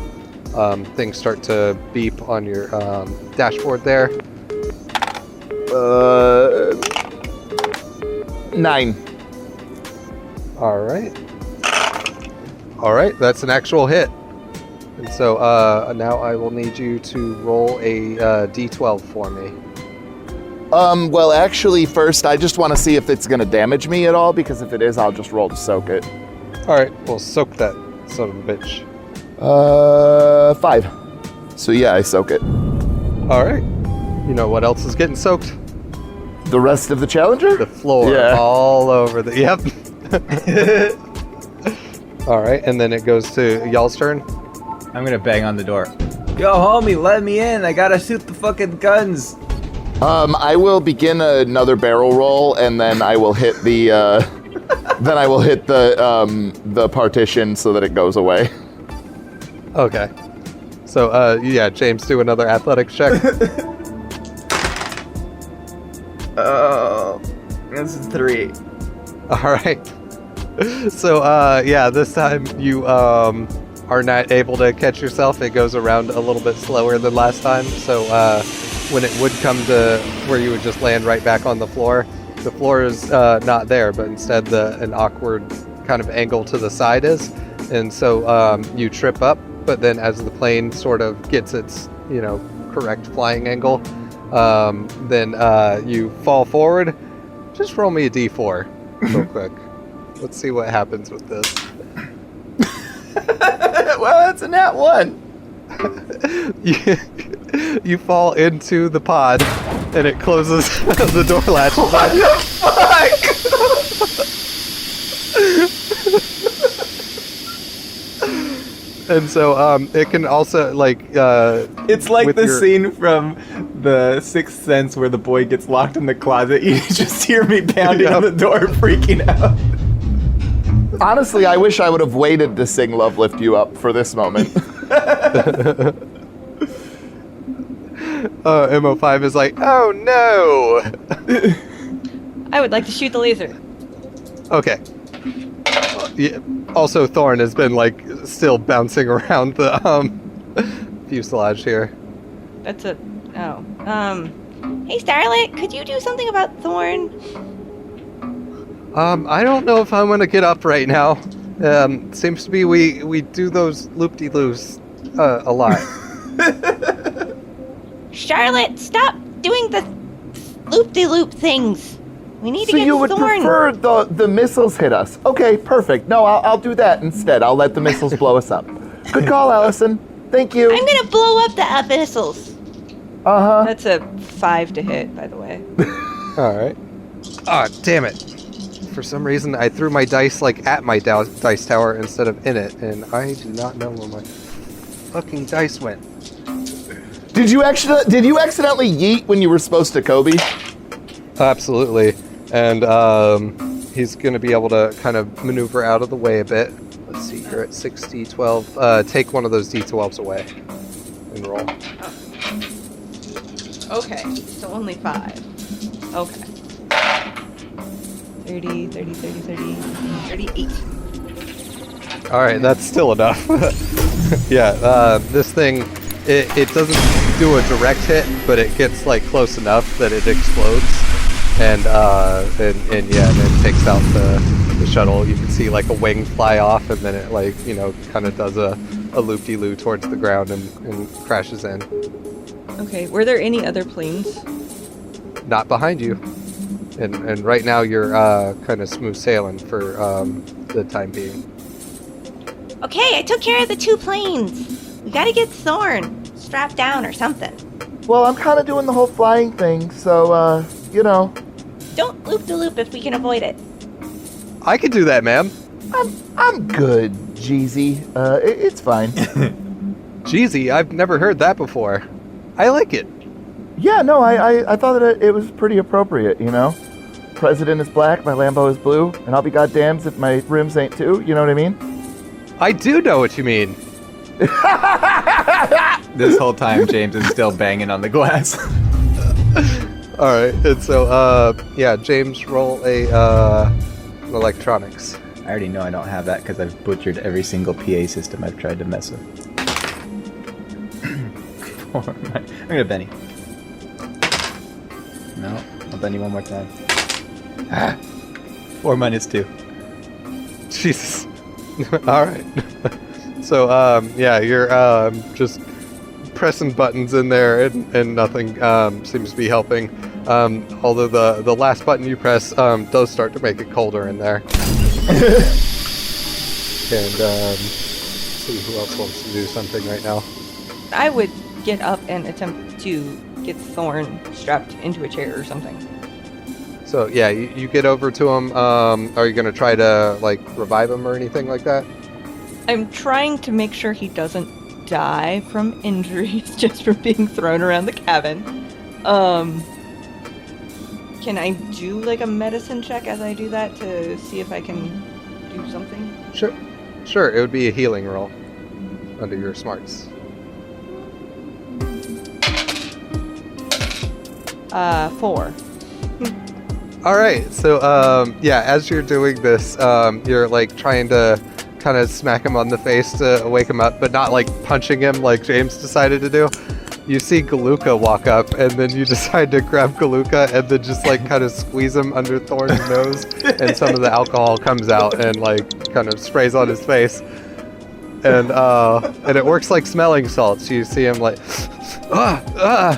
[SPEAKER 2] things start to beep on your dashboard there.
[SPEAKER 4] 9.
[SPEAKER 2] All right, that's an actual hit. And so now I will need you to roll a d12 for me.
[SPEAKER 4] Well, actually, first, I just want to see if it's going to damage me at all, because if it is, I'll just roll to soak it.
[SPEAKER 2] All right, well, soak that son of a bitch.
[SPEAKER 4] 5. So yeah, I soak it.
[SPEAKER 2] All right. You know what else is getting soaked?
[SPEAKER 4] The rest of the Challenger?
[SPEAKER 2] The floor,
[SPEAKER 4] Yeah.
[SPEAKER 2] all over the. Yep. All right, and then it goes to y'all's turn.
[SPEAKER 1] I'm gonna bang on the door. Yo, homie, let me in. I gotta shoot the fucking guns.
[SPEAKER 4] I will begin another barrel roll, and then I will hit the, the partition so that it goes away.
[SPEAKER 2] Okay. So, yeah, James, do another athletics check.
[SPEAKER 6] Oh, this is 3.
[SPEAKER 2] All right. So, yeah, this time you are not able to catch yourself. It goes around a little bit slower than last time. So, when it would come to where you would just land right back on the floor is not there, but instead an awkward kind of angle to the side is. And so you trip up, but then as the plane sort of gets its, correct flying angle, then you fall forward. Just roll me a d4 real quick. Let's see what happens with this.
[SPEAKER 6] Well, it's a nat 1.
[SPEAKER 2] You fall into the pod, and it closes the door latch.
[SPEAKER 6] What the fuck?
[SPEAKER 2] And so it can also
[SPEAKER 1] It's like
[SPEAKER 2] with
[SPEAKER 1] the
[SPEAKER 2] your-
[SPEAKER 1] scene from The Sixth Sense where the boy gets locked in the closet. You just hear me pounding on the door, freaking out.
[SPEAKER 4] Honestly, I wish I would have waited to sing Love Lift You Up for this moment.
[SPEAKER 2] MO5 is like, oh no!
[SPEAKER 3] I would like to shoot the laser.
[SPEAKER 2] Okay. Yeah. Also, Thorn has been still bouncing around the fuselage here.
[SPEAKER 3] That's a... Oh.
[SPEAKER 5] Hey, Starlet, could you do something about Thorn?
[SPEAKER 2] I don't know if I'm gonna get up right now. Seems to be we do those loop-de-loos a lot.
[SPEAKER 5] Charlotte, stop doing the loop-de-loop things. We need to
[SPEAKER 4] So
[SPEAKER 5] get
[SPEAKER 4] you would
[SPEAKER 5] Thorn.
[SPEAKER 4] prefer the missiles hit us? Okay, perfect. No, I'll do that instead. I'll let the missiles blow us up. Good call, Allison. Thank you.
[SPEAKER 5] I'm gonna blow up the missiles.
[SPEAKER 4] Uh-huh.
[SPEAKER 3] That's a 5 to hit, by the way.
[SPEAKER 2] All right. Ah, damn it. For some reason, I threw my dice like at my dice tower instead of in it, and I do not know where my fucking dice went.
[SPEAKER 4] Did you accidentally yeet when you were supposed to, Kobe?
[SPEAKER 2] Absolutely. And he's going to be able to kind of maneuver out of the way a bit. Let's see, you're at 60, 12. Take one of those D12s away and roll.
[SPEAKER 3] Okay, so only 5. Okay. 30, 30, 30, 30, 38.
[SPEAKER 2] All right, that's still enough. Yeah, this thing, it doesn't do a direct hit, but it gets like close enough that it explodes. And yeah, and it takes out the shuttle. You can see like a wing fly off, and then it like, you know, kind of does a loop-de-loo towards the ground and crashes in.
[SPEAKER 3] Okay, were there any other planes?
[SPEAKER 2] Not behind you. And right now you're kind of smooth sailing for the time being.
[SPEAKER 5] Okay, I took care of the 2 planes. We gotta get Thorn strapped down or something.
[SPEAKER 4] Well, I'm kind of doing the whole flying thing, so, you know.
[SPEAKER 5] Don't loop-de-loop if we can avoid it.
[SPEAKER 2] I can do that, ma'am.
[SPEAKER 4] I'm good, Jeezy. It's fine.
[SPEAKER 2] Jeezy, I've never heard that before. I like it.
[SPEAKER 4] Yeah, no, I thought that it was pretty appropriate, you know? President is black, my Lambo is blue, and I'll be goddamned if my rims ain't too, you know what I mean?
[SPEAKER 2] I do know what you mean.
[SPEAKER 1] This whole time, James is still banging on the glass.
[SPEAKER 2] All right, and so yeah, James, roll a electronics.
[SPEAKER 1] I already know I don't have that because I've butchered every single PA system I've tried to mess with. I'm gonna Benny. No, I'll Benny one more time. 4 minus 2.
[SPEAKER 2] Jesus. All right. So yeah, you're just pressing buttons in there, and nothing seems to be helping. Although the last button you press does start to make it colder in there. And see who else wants to do something right now.
[SPEAKER 3] I would get up and attempt to get Thorn strapped into a chair or something.
[SPEAKER 2] So yeah, you get over to him. Are you gonna try to like revive him or anything like that?
[SPEAKER 3] I'm trying to make sure he doesn't die from injuries just from being thrown around the cabin. Can I do like a medicine check as I do that to see if I can do something?
[SPEAKER 2] Sure. It would be a healing roll under your smarts.
[SPEAKER 3] 4.
[SPEAKER 2] All right. So yeah, as you're doing this, you're like trying to kind of smack him on the face to wake him up, but not like punching him like James decided to do. You see Galuka walk up, and then you decide to grab Galuka and then just like kind of squeeze him under Thorn's nose, and some of the alcohol comes out and like kind of sprays on his face, and it works like smelling salts. You see him like, oh,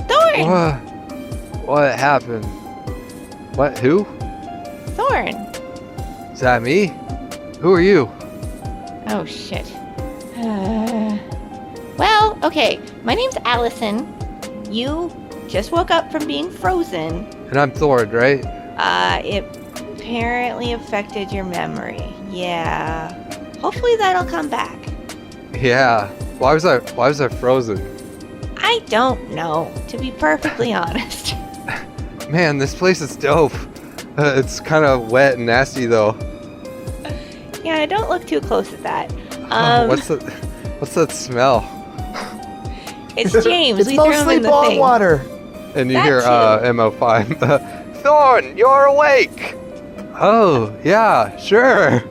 [SPEAKER 5] Thorn!
[SPEAKER 2] What happened? What? Who?
[SPEAKER 5] Thorn!
[SPEAKER 2] Is that me? Who are you?
[SPEAKER 5] Oh, shit. Well, okay. My name's Allison. You just woke up from being frozen.
[SPEAKER 2] And I'm Thorn, right?
[SPEAKER 5] It apparently affected your memory. Yeah. Hopefully that'll come back.
[SPEAKER 2] Yeah. Why was I frozen?
[SPEAKER 5] I don't know, to be perfectly honest.
[SPEAKER 2] Man, this place is dope. It's kind of wet and nasty though.
[SPEAKER 5] Yeah, don't look too close at that.
[SPEAKER 2] What's that smell?
[SPEAKER 5] It's James.
[SPEAKER 4] It's
[SPEAKER 5] We threw him
[SPEAKER 4] mostly
[SPEAKER 5] in the
[SPEAKER 4] bong
[SPEAKER 5] thing.
[SPEAKER 4] water.
[SPEAKER 2] And you
[SPEAKER 5] That
[SPEAKER 2] hear
[SPEAKER 5] too.
[SPEAKER 2] MO5. Thorn, you're awake. Oh yeah, sure.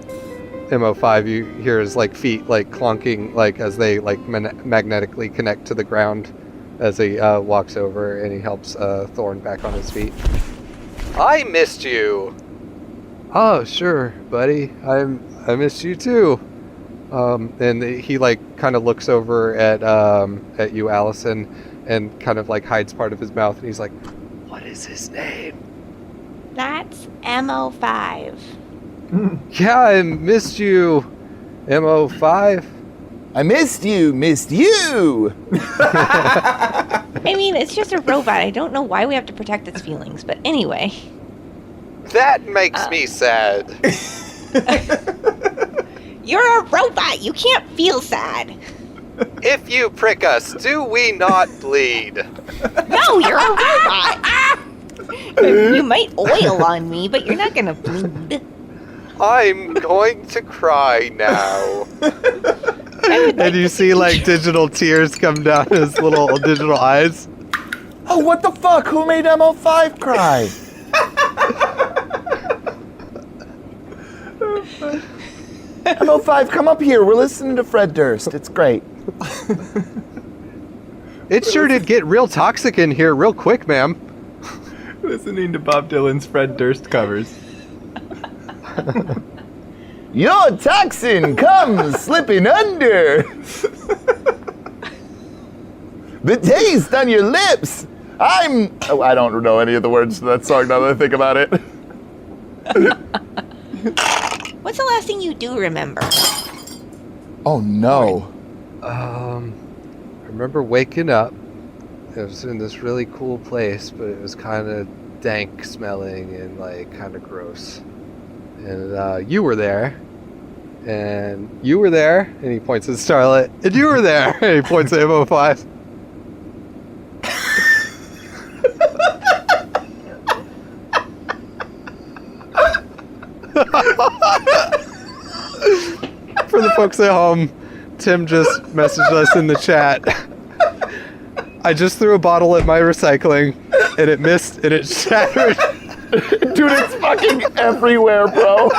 [SPEAKER 2] MO5, you hear his like feet like clunking, like as they like magnetically connect to the ground as he walks over and he helps Thorn back on his feet. I missed you. Oh sure, buddy. I missed you too. And he like kind of looks over at you, Allison, and kind of like hides part of his mouth, and he's like, "What is his name?"
[SPEAKER 5] That's MO5.
[SPEAKER 2] Yeah, I missed you, MO5.
[SPEAKER 4] I missed you.
[SPEAKER 5] I mean, it's just a robot. I don't know why we have to protect its feelings, but anyway.
[SPEAKER 2] That makes me sad.
[SPEAKER 5] You're a robot. You can't feel sad.
[SPEAKER 2] If you prick us, do we not bleed?
[SPEAKER 5] No, you're a robot. You might oil on me, but you're not gonna bleed.
[SPEAKER 2] I'm going to cry now.
[SPEAKER 5] Like
[SPEAKER 2] And you see like digital tears come down his little digital eyes.
[SPEAKER 4] Oh, what the fuck? Who made MO5 cry? MO5, come up here. We're listening to Fred Durst. It's great.
[SPEAKER 2] It sure did get real toxic in here real quick, ma'am.
[SPEAKER 1] Listening to Bob Dylan's Fred Durst covers.
[SPEAKER 4] Your toxin comes slipping under. The taste on your lips. I don't know any of the words to that song now that I think about it.
[SPEAKER 5] What's the last thing you do remember?
[SPEAKER 4] Oh no.
[SPEAKER 2] I remember waking up. It was in this really cool place, but it was kind of dank smelling and like kind of gross. And you were there. And you were there. And he points at Starlet. And you were there. And he points at MO5. For the folks at home, Tim just messaged us in the chat. I just threw a bottle at my recycling, and it missed, and it shattered.
[SPEAKER 4] Dude, it's fucking everywhere, bro.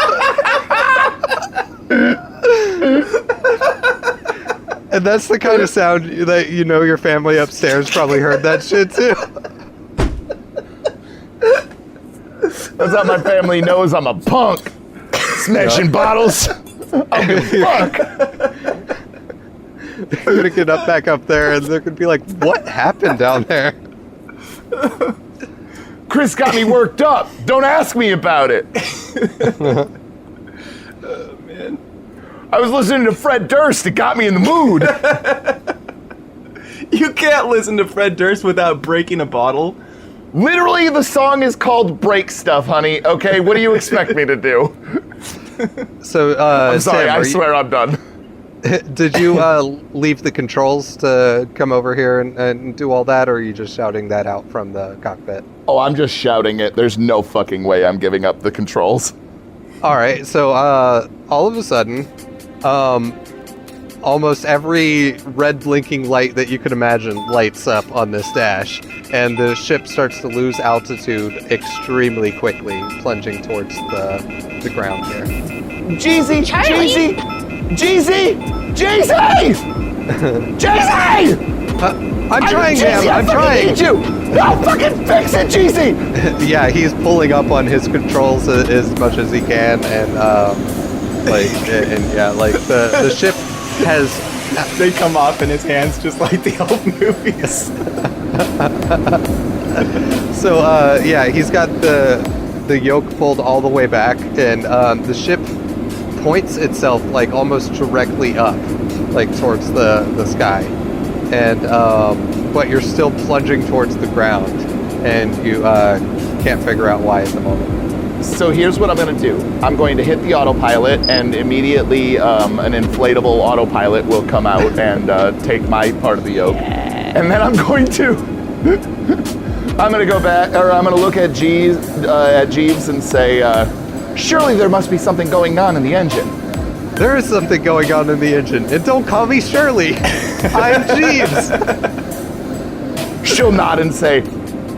[SPEAKER 2] And that's the kind of sound that you know your family upstairs probably heard that shit too.
[SPEAKER 4] That's how my family knows I'm a punk. Smashing bottles. I'm a fuck.
[SPEAKER 2] They're gonna get up back up there, and they're gonna be like, "What happened down there?"
[SPEAKER 4] Chris got me worked up. Don't ask me about it.
[SPEAKER 1] Oh, man.
[SPEAKER 4] I was listening to Fred Durst. It got me in the mood.
[SPEAKER 1] You can't listen to Fred Durst without breaking a bottle.
[SPEAKER 4] Literally, the song is called Break Stuff, honey. Okay, what do you expect me to do?
[SPEAKER 2] So,
[SPEAKER 4] I'm sorry,
[SPEAKER 2] Tim,
[SPEAKER 4] I swear I'm done.
[SPEAKER 2] did you leave the controls to come over here and do all that, or are you just shouting that out from the cockpit?
[SPEAKER 4] Oh, I'm just shouting it. There's no fucking way I'm giving up the controls.
[SPEAKER 2] All right, so all of a sudden, almost every red blinking light that you could imagine lights up on this dash, and the ship starts to lose altitude extremely quickly, plunging towards the ground here.
[SPEAKER 4] Jeezy!
[SPEAKER 5] Charlie!
[SPEAKER 4] Jeezy! Jeezy! Jeezy!
[SPEAKER 2] I'm trying,
[SPEAKER 4] Jeezy,
[SPEAKER 2] ma'am. I'm trying.
[SPEAKER 4] Need you. No, fucking fix it, Jeezy!
[SPEAKER 2] Yeah, he's pulling up on his controls as much as he can, and the ship has.
[SPEAKER 1] They come off in his hands just like the old movies.
[SPEAKER 2] So yeah, he's got the yoke pulled all the way back, and the ship points itself like almost directly up, like towards the sky, and but you're still plunging towards the ground, and you can't figure out why at the moment.
[SPEAKER 4] So here's what I'm going to do. I'm going to hit the autopilot, and immediately an inflatable autopilot will come out and take my part of the yoke. And then I'm going to go back, or I'm going to look at Jeeves and say, surely there must be something going on in the engine.
[SPEAKER 2] There is something going on in the engine, and don't call me Shirley. I'm Jeeves.
[SPEAKER 4] She'll nod and say,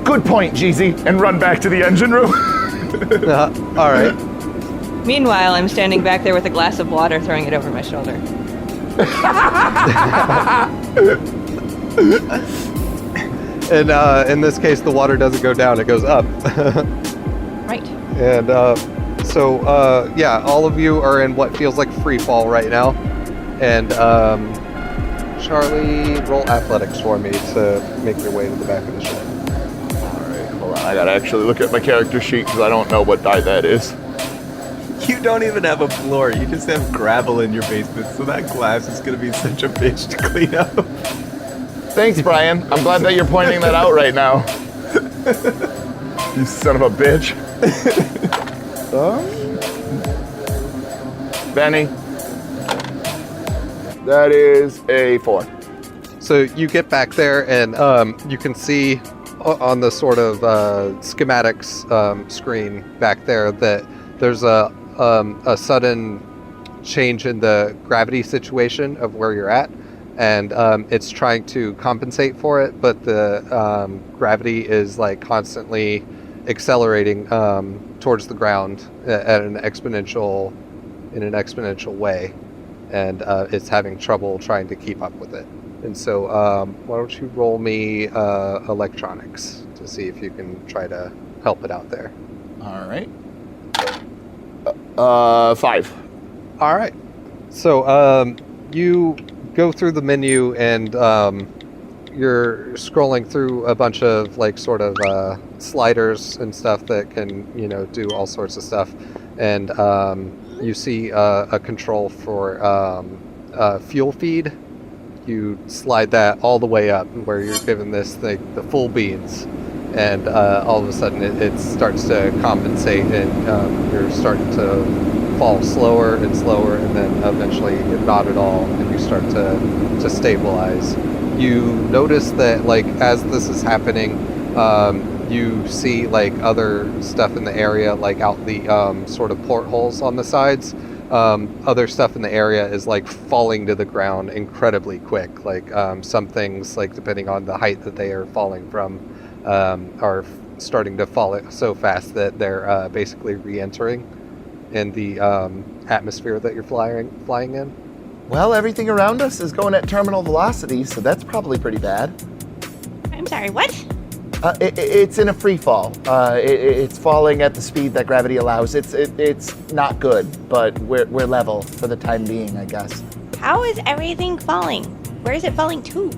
[SPEAKER 4] good point, Jeezy, and run back to the engine room.
[SPEAKER 2] All right.
[SPEAKER 3] Meanwhile, I'm standing back there with a glass of water, throwing it over my shoulder.
[SPEAKER 2] And in this case, the water doesn't go down; it goes up.
[SPEAKER 3] Right.
[SPEAKER 2] And so, yeah, all of you are in what feels like free fall right now. And Charlie, roll athletics for me to make your way to the back of the ship.
[SPEAKER 4] Alright, hold on. I gotta actually look at my character sheet because I don't know what die that is.
[SPEAKER 6] You don't even have a floor. You just have gravel in your basement, so that glass is gonna be such a bitch to clean up.
[SPEAKER 4] Thanks, Brian. I'm glad that you're pointing that out right now. You son of a bitch. Benny. That is a 4.
[SPEAKER 2] So you get back there, and you can see on the sort of schematics screen back there that there's a sudden change in the gravity situation of where you're at, and it's trying to compensate for it, but the gravity is like constantly accelerating towards the ground at an exponential way, and it's having trouble trying to keep up with it. And so why don't you roll me electronics to see if you can try to help it out there.
[SPEAKER 4] Alright. 5.
[SPEAKER 2] All right. So you go through the menu, and you're scrolling through a bunch of like sort of sliders and stuff that can, do all sorts of stuff. And you see a control for fuel feed. You slide that all the way up where you're given this thing, the full beans. And all of a sudden it starts to compensate, and you're starting to fall slower and slower, and then eventually not at all, and you start to stabilize. You notice that like as this is happening, you see like other stuff in the area, like out the sort of portholes on the sides. Other stuff in the area is like falling to the ground incredibly quick. Like some things, like depending on the height that they are falling from, are starting to fall so fast that they're basically re-entering in the atmosphere that you're flying in.
[SPEAKER 4] Well, everything around us is going at terminal velocity, so that's probably pretty bad.
[SPEAKER 5] I'm sorry, what?
[SPEAKER 4] It's in a free fall. It's falling at the speed that gravity allows. It's not good, but we're level for the time being, I guess.
[SPEAKER 5] How is everything falling? Where is it falling to?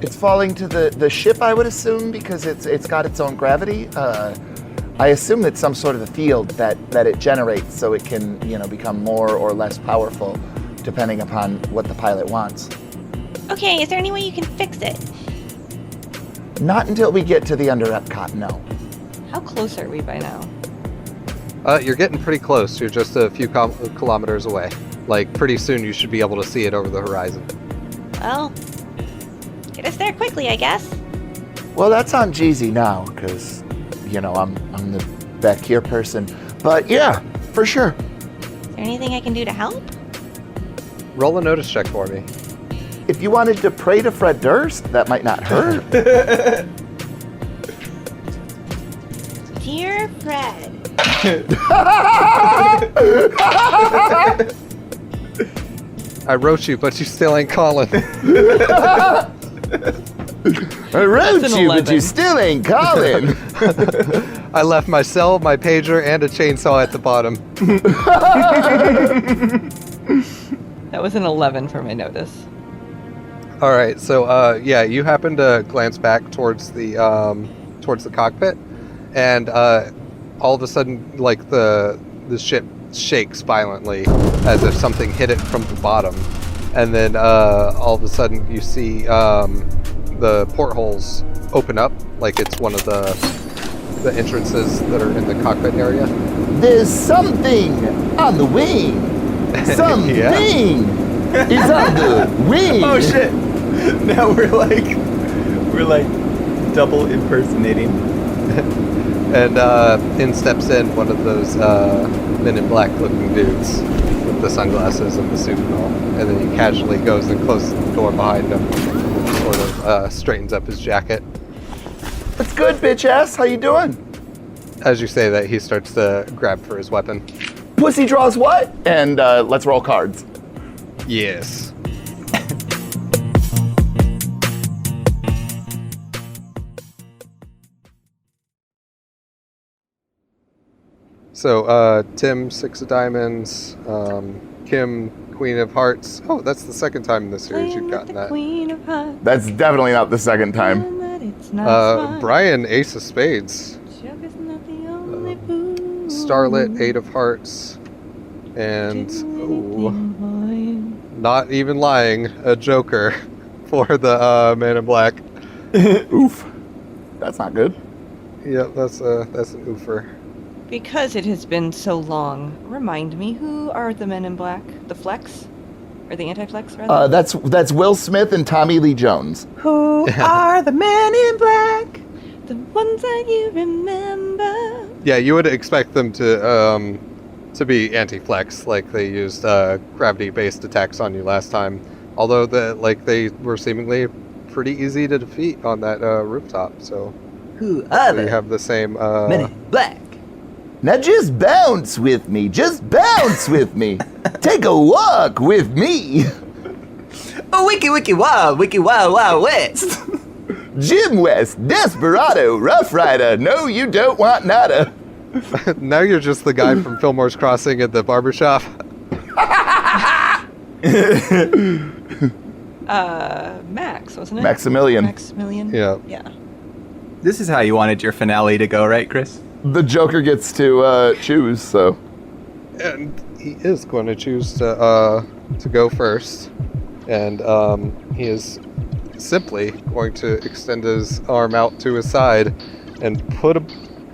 [SPEAKER 4] It's falling to the ship, I would assume, because it's got its own gravity. I assume it's some sort of a field that it generates, so it can become more or less powerful, depending upon what the pilot wants.
[SPEAKER 5] Okay, is there any way you can fix it?
[SPEAKER 4] Not until we get to the under Epcot, no.
[SPEAKER 3] How close are we by now?
[SPEAKER 2] You're getting pretty close. You're just a few kilometers away. Like pretty soon you should be able to see it over the horizon.
[SPEAKER 5] Well, get us there quickly, I guess.
[SPEAKER 4] Well, that's on Jeezy now, because, I'm the back here person. But yeah, for sure.
[SPEAKER 5] Is there anything I can do to help?
[SPEAKER 2] Roll a notice check for me.
[SPEAKER 4] If you wanted to pray to Fred Durst, that might not hurt.
[SPEAKER 5] Dear Fred.
[SPEAKER 2] I wrote you, but you still ain't calling.
[SPEAKER 4] I wrote you, but you still ain't calling.
[SPEAKER 2] I left my cell, my pager, and a chainsaw at the bottom.
[SPEAKER 3] That was an 11 for my notice.
[SPEAKER 2] All right, so you happen to glance back towards the cockpit, and all of a sudden, like the ship shakes violently as if something hit it from the bottom, and then all of a sudden you see the portholes open up, like it's one of the entrances that are in the cockpit area.
[SPEAKER 4] There's something on the wing. Something is on the wing.
[SPEAKER 6] Oh shit! Now we're like double impersonating.
[SPEAKER 2] And in steps in one of those men in black looking dudes with the sunglasses and the suit and all. And then he casually goes and closes the door behind him and sort of straightens up his jacket.
[SPEAKER 4] What's good, bitch ass? How you doing?
[SPEAKER 2] As you say that, he starts to grab for his weapon.
[SPEAKER 4] Pussy draws what? And let's roll cards.
[SPEAKER 2] Yes. So, Tim, 6 of diamonds. him Queen of Hearts. Oh, that's the second time in the series you've gotten that.
[SPEAKER 5] Queen of Hearts.
[SPEAKER 4] That's definitely not the second time.
[SPEAKER 2] Brian, Ace of Spades. Starlet, Eight of Hearts. And, not even lying, a Joker for the Man in Black.
[SPEAKER 4] Oof. That's not good.
[SPEAKER 2] Yep, that's an oofer.
[SPEAKER 3] Because it has been so long, remind me, who are the Men in Black? The Flex? Or the Anti-Flex, rather?
[SPEAKER 4] That's Will Smith and Tommy Lee Jones.
[SPEAKER 6] Who are the men in black?
[SPEAKER 3] The ones that you remember.
[SPEAKER 2] Yeah, you would expect them to be anti-flex, like they used gravity-based attacks on you last time. Although they were seemingly pretty easy to defeat on that rooftop. So
[SPEAKER 6] Who are
[SPEAKER 2] we
[SPEAKER 6] the
[SPEAKER 2] have the same.
[SPEAKER 6] men in black?
[SPEAKER 4] Now just bounce with me. Just bounce with me. Take a walk with me.
[SPEAKER 6] Oh, wiki wild west.
[SPEAKER 4] Jim West, Desperado, Rough Rider. No, you don't want nada.
[SPEAKER 2] Now you're just the guy from Fillmore's Crossing at the barbershop.
[SPEAKER 3] Max, wasn't it?
[SPEAKER 4] Maximilian.
[SPEAKER 3] Maximilian?
[SPEAKER 2] Yeah.
[SPEAKER 3] Yeah.
[SPEAKER 1] This is how you wanted your finale to go, right, Chris?
[SPEAKER 4] The Joker gets to choose, so.
[SPEAKER 2] And he is going to choose to go first. And he is simply going to extend his arm out to his side and put a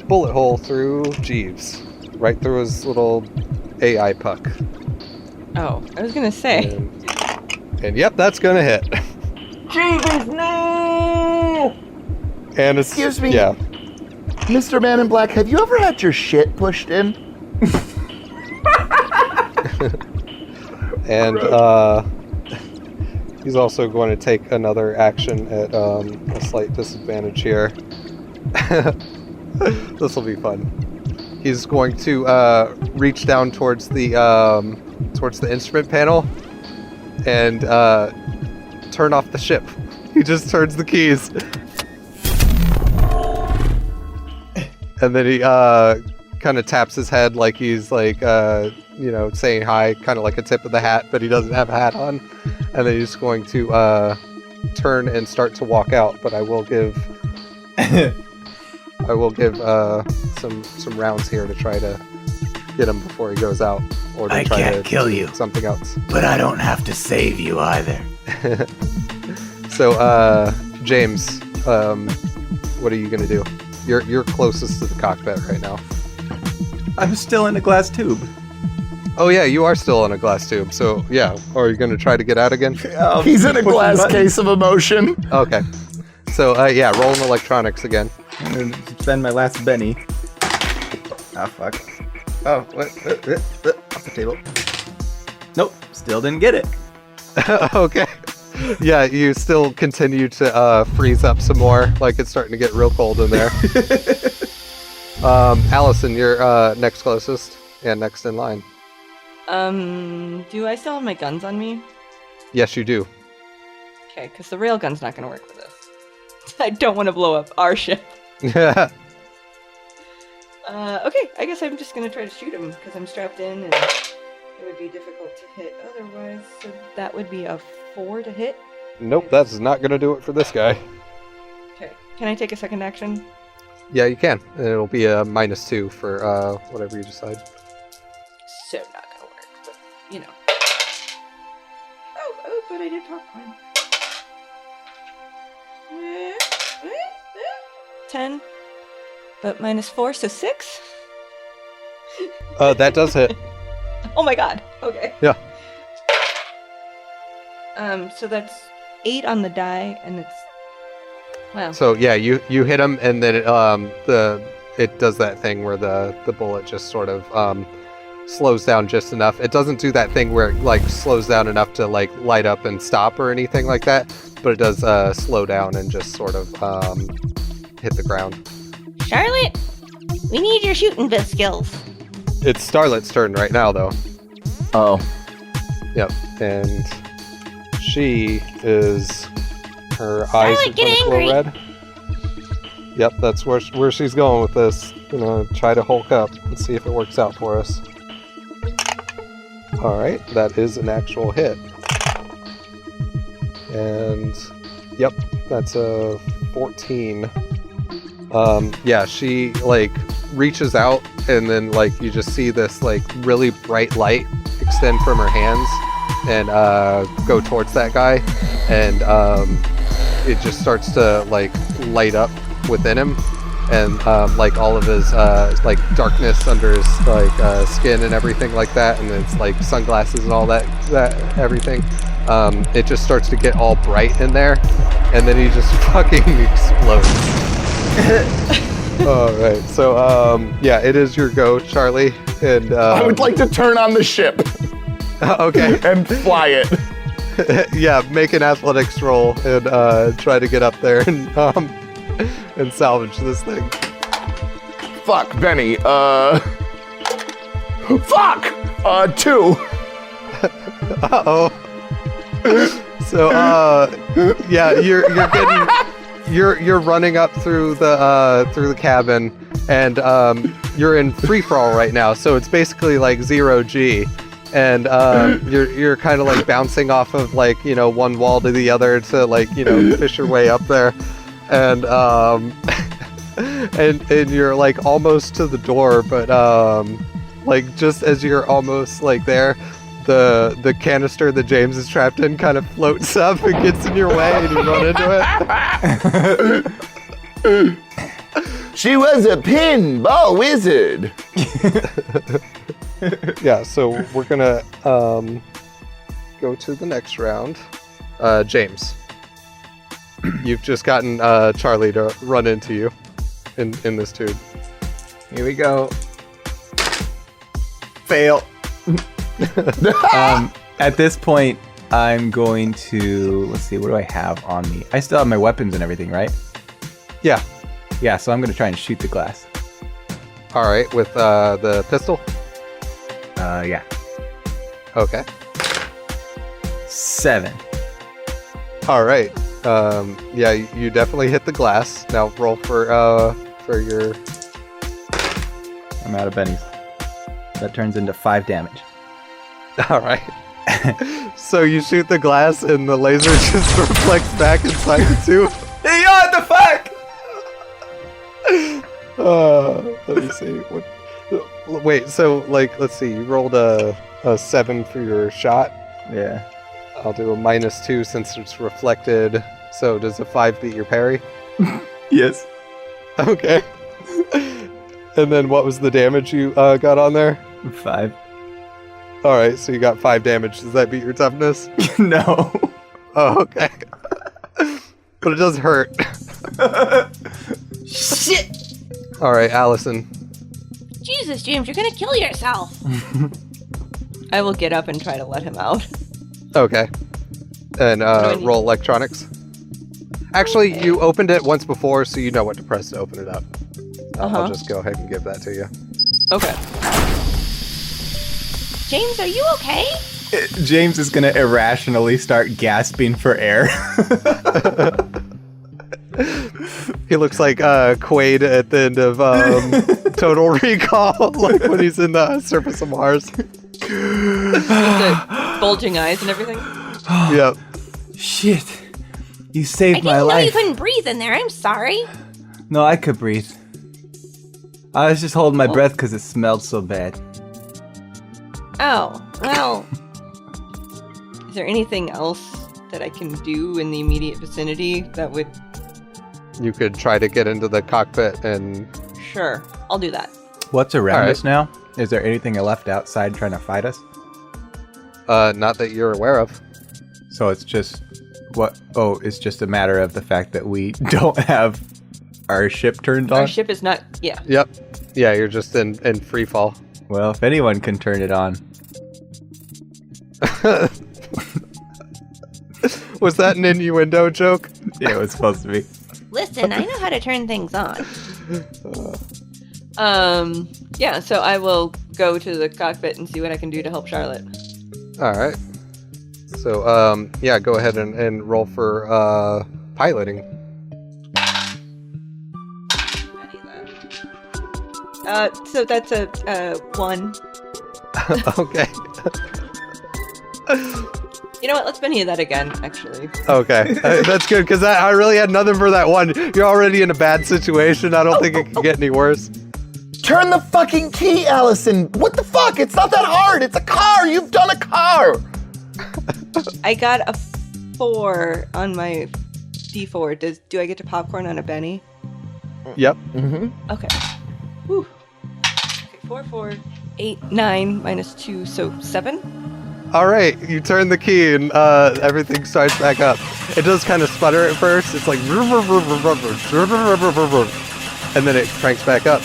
[SPEAKER 2] bullet hole through Jeeves. Right through his little AI puck.
[SPEAKER 3] Oh, I was gonna say.
[SPEAKER 2] And yep, that's gonna hit.
[SPEAKER 4] Jesus, no!
[SPEAKER 2] And it's,
[SPEAKER 4] Excuse me?
[SPEAKER 2] Yeah.
[SPEAKER 4] Mr. Man in Black, have you ever had your shit pushed in?
[SPEAKER 2] And he's also going to take another action at a slight disadvantage here. This will be fun. He's going to reach down towards the instrument panel and turn off the ship. He just turns the keys. And then he kind of taps his head like he's saying hi, kind of like a tip of the hat, but he doesn't have a hat on. And then he's going to turn and start to walk out. But I will give some rounds here to try to get him before he goes out, or to
[SPEAKER 6] I
[SPEAKER 2] try
[SPEAKER 6] can't
[SPEAKER 2] to
[SPEAKER 6] kill you,
[SPEAKER 2] something else.
[SPEAKER 6] but I don't have to save you either.
[SPEAKER 2] So, James, what are you gonna do? You're closest to the cockpit right now.
[SPEAKER 1] I'm still in a glass tube.
[SPEAKER 2] Oh yeah, you are still in a glass tube. So yeah, are you gonna try to get out again?
[SPEAKER 4] He's in a glass case of emotion.
[SPEAKER 2] Okay. So yeah, roll in electronics again.
[SPEAKER 1] I'm gonna spend my last Benny. Ah, fuck. Oh, what? Off the table. Nope, still didn't get it.
[SPEAKER 2] Okay. Yeah, you still continue to freeze up some more. Like it's starting to get real cold in there. Allison, you're next closest and next in line.
[SPEAKER 3] Do I still have my guns on me?
[SPEAKER 2] Yes, you do.
[SPEAKER 3] Okay, because the railgun's not gonna work for this. I don't want to blow up our ship.
[SPEAKER 2] Yeah.
[SPEAKER 3] Okay, I guess I'm just gonna try to shoot him because I'm strapped in and it would be difficult to hit otherwise. So that would be a 4 to hit.
[SPEAKER 2] Nope, that's not gonna do it for this guy.
[SPEAKER 3] Okay, can I take a second action?
[SPEAKER 2] Yeah, you can. And it'll be a -2 for whatever you decide.
[SPEAKER 3] So not gonna work, but you know. Oh, but I did popcorn. 10, but -4, so 6.
[SPEAKER 2] That does hit.
[SPEAKER 3] Oh my god. Okay.
[SPEAKER 2] Yeah.
[SPEAKER 3] So that's 8 on the die, and it's wow.
[SPEAKER 2] So yeah, you hit him, and then it does that thing where the bullet just sort of slows down just enough. It doesn't do that thing where it like slows down enough to like light up and stop or anything like that, but it does slow down and just sort of hit the ground.
[SPEAKER 5] Charlotte, we need your shooting skills.
[SPEAKER 2] It's Starlet's turn right now, though.
[SPEAKER 4] Oh.
[SPEAKER 2] Yep, and she is. Her eyes are
[SPEAKER 5] get
[SPEAKER 2] going to glow
[SPEAKER 5] angry.
[SPEAKER 2] red. Yep, that's where she's going with this. Gonna try to Hulk up and see if it works out for us. All right, that is an actual hit. And yep, that's a 14. Yeah, she like reaches out, and then like you just see this like really bright light extend from her hands and go towards that guy, and it just starts to like light up within him, and like all of his like darkness under his like skin and everything like that, and it's like sunglasses and all that everything. It just starts to get all bright in there, and then he just fucking explodes. All right, so yeah, it is your go, Charlie, and
[SPEAKER 4] I would like to turn on the ship.
[SPEAKER 2] Okay.
[SPEAKER 4] And fly it.
[SPEAKER 2] Yeah, make an athletics roll and try to get up there and salvage this thing.
[SPEAKER 4] Fuck, Benny. Fuck! 2.
[SPEAKER 2] Uh-oh. So, yeah, you're running up through the cabin, and you're in free for all right now. So it's basically like 0G, and you're kind of like bouncing off of like one wall to the other to like fish your way up there, and and you're like almost to the door, but like just as you're almost like there, the canister that James is trapped in kind of floats up and gets in your way, and you run into it.
[SPEAKER 4] She was a pinball wizard.
[SPEAKER 2] Yeah, so we're gonna go to the next round. James, you've just gotten Charlie to run into you in this tube.
[SPEAKER 6] Here we go. Fail. At this point, I'm going to... Let's see, what do I have on me? I still have my weapons and everything, right?
[SPEAKER 2] Yeah.
[SPEAKER 6] Yeah, so I'm going to try and shoot the glass.
[SPEAKER 2] All right, with the pistol?
[SPEAKER 6] Yeah.
[SPEAKER 2] Okay.
[SPEAKER 6] 7.
[SPEAKER 2] All right. Yeah, you definitely hit the glass. Now roll for your...
[SPEAKER 6] I'm out of bennies. That turns into 5 damage.
[SPEAKER 2] All right. So you shoot the glass, and the laser just reflects back inside the tube.
[SPEAKER 6] Hey, yo, what the fuck?
[SPEAKER 2] Let me see. Wait, so like, let's see. You rolled a 7 for your shot.
[SPEAKER 6] Yeah.
[SPEAKER 2] I'll do a -2 since it's reflected. So does a 5 beat your parry?
[SPEAKER 6] Yes.
[SPEAKER 2] Okay. And then what was the damage you got on there?
[SPEAKER 6] 5.
[SPEAKER 2] All right, so you got 5 damage. Does that beat your toughness?
[SPEAKER 6] No.
[SPEAKER 2] Oh, okay. But it does hurt.
[SPEAKER 5] Shit!
[SPEAKER 2] All right, Allison.
[SPEAKER 5] Jesus, James, you're gonna kill yourself.
[SPEAKER 3] I will get up and try to let him out.
[SPEAKER 2] Okay. And
[SPEAKER 3] I need?
[SPEAKER 2] roll electronics. Actually, you opened it once before, so you know what to press to open it up. I'll just go ahead and give that to you.
[SPEAKER 3] Okay.
[SPEAKER 5] James, are you okay?
[SPEAKER 6] James is going to irrationally start gasping for air.
[SPEAKER 2] He looks like Quaid at the end of Total Recall, like when he's in the surface of Mars.
[SPEAKER 3] With the bulging eyes and everything.
[SPEAKER 2] Yep.
[SPEAKER 6] Shit. You
[SPEAKER 5] I
[SPEAKER 6] saved
[SPEAKER 5] didn't
[SPEAKER 6] my
[SPEAKER 5] know you
[SPEAKER 6] life.
[SPEAKER 5] couldn't breathe in there. I'm sorry.
[SPEAKER 6] No, I could breathe. I was just holding my breath because it smelled so bad.
[SPEAKER 5] Oh, well.
[SPEAKER 3] Is there anything else that I can do in the immediate vicinity that would...
[SPEAKER 2] You could try to get into the cockpit and...
[SPEAKER 3] Sure, I'll do that.
[SPEAKER 6] What's around
[SPEAKER 2] Alright.
[SPEAKER 6] us now? Is there anything left outside trying to fight us?
[SPEAKER 2] not that you're aware of.
[SPEAKER 6] So it's just... What? Oh, it's just a matter of the fact that we don't have our ship turned on?
[SPEAKER 3] Our ship is not... Yeah.
[SPEAKER 2] Yep. Yeah, you're just in free fall.
[SPEAKER 6] Well, if anyone can turn it on.
[SPEAKER 2] Was that an innuendo joke?
[SPEAKER 6] Yeah, it was supposed to be.
[SPEAKER 5] Listen, I know how to turn things on.
[SPEAKER 3] Yeah, so I will go to the cockpit and see what I can do to help Charlotte.
[SPEAKER 2] All right. So, yeah, go ahead and roll for piloting.
[SPEAKER 3] So that's a 1.
[SPEAKER 2] Okay.
[SPEAKER 3] You know what? Let's Benny that again, actually.
[SPEAKER 2] Okay, that's good because I really had nothing for that one. You're already in a bad situation. I don't think it can get any worse.
[SPEAKER 4] Turn the fucking key, Allison. What the fuck? It's not that hard. It's a car. You've done a car.
[SPEAKER 3] I got a 4 on my D4. Do I get to popcorn on a Benny?
[SPEAKER 2] Yep.
[SPEAKER 4] Mm-hmm.
[SPEAKER 3] Okay. Whew. Okay, 4, 8, 9, minus 2, so 7?
[SPEAKER 2] All right, you turn the key and everything starts back up. It does kind of sputter at first. It's like, and then it cranks back up.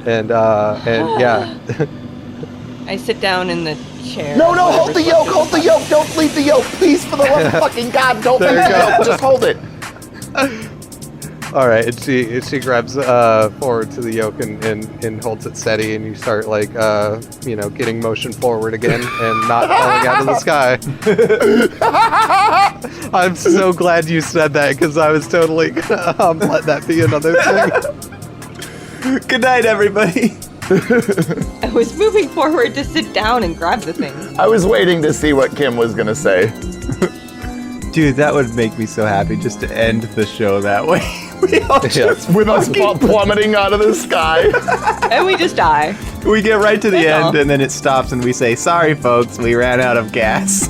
[SPEAKER 2] And yeah.
[SPEAKER 3] I sit down in the chair.
[SPEAKER 4] No, hold the yoke. Hold the yoke. Don't leave the yoke. Please, for the love of fucking God, don't leave the yoke. Just hold it.
[SPEAKER 2] All right, and she grabs forward to the yoke and holds it steady, and you start like getting motion forward again and not falling out of the sky. I'm so glad you said that because I was totally gonna let that be another thing.
[SPEAKER 6] Good night, everybody.
[SPEAKER 3] I was moving forward to sit down and grab the thing.
[SPEAKER 4] I was waiting to see what Kim was gonna say.
[SPEAKER 1] Dude, that would make me so happy just to end the show that way. We all just
[SPEAKER 4] With us plummeting out of the sky.
[SPEAKER 3] And we just die.
[SPEAKER 1] we get right to the
[SPEAKER 3] That's
[SPEAKER 1] end
[SPEAKER 3] all.
[SPEAKER 1] and then it stops and we say, sorry folks, we ran out of gas.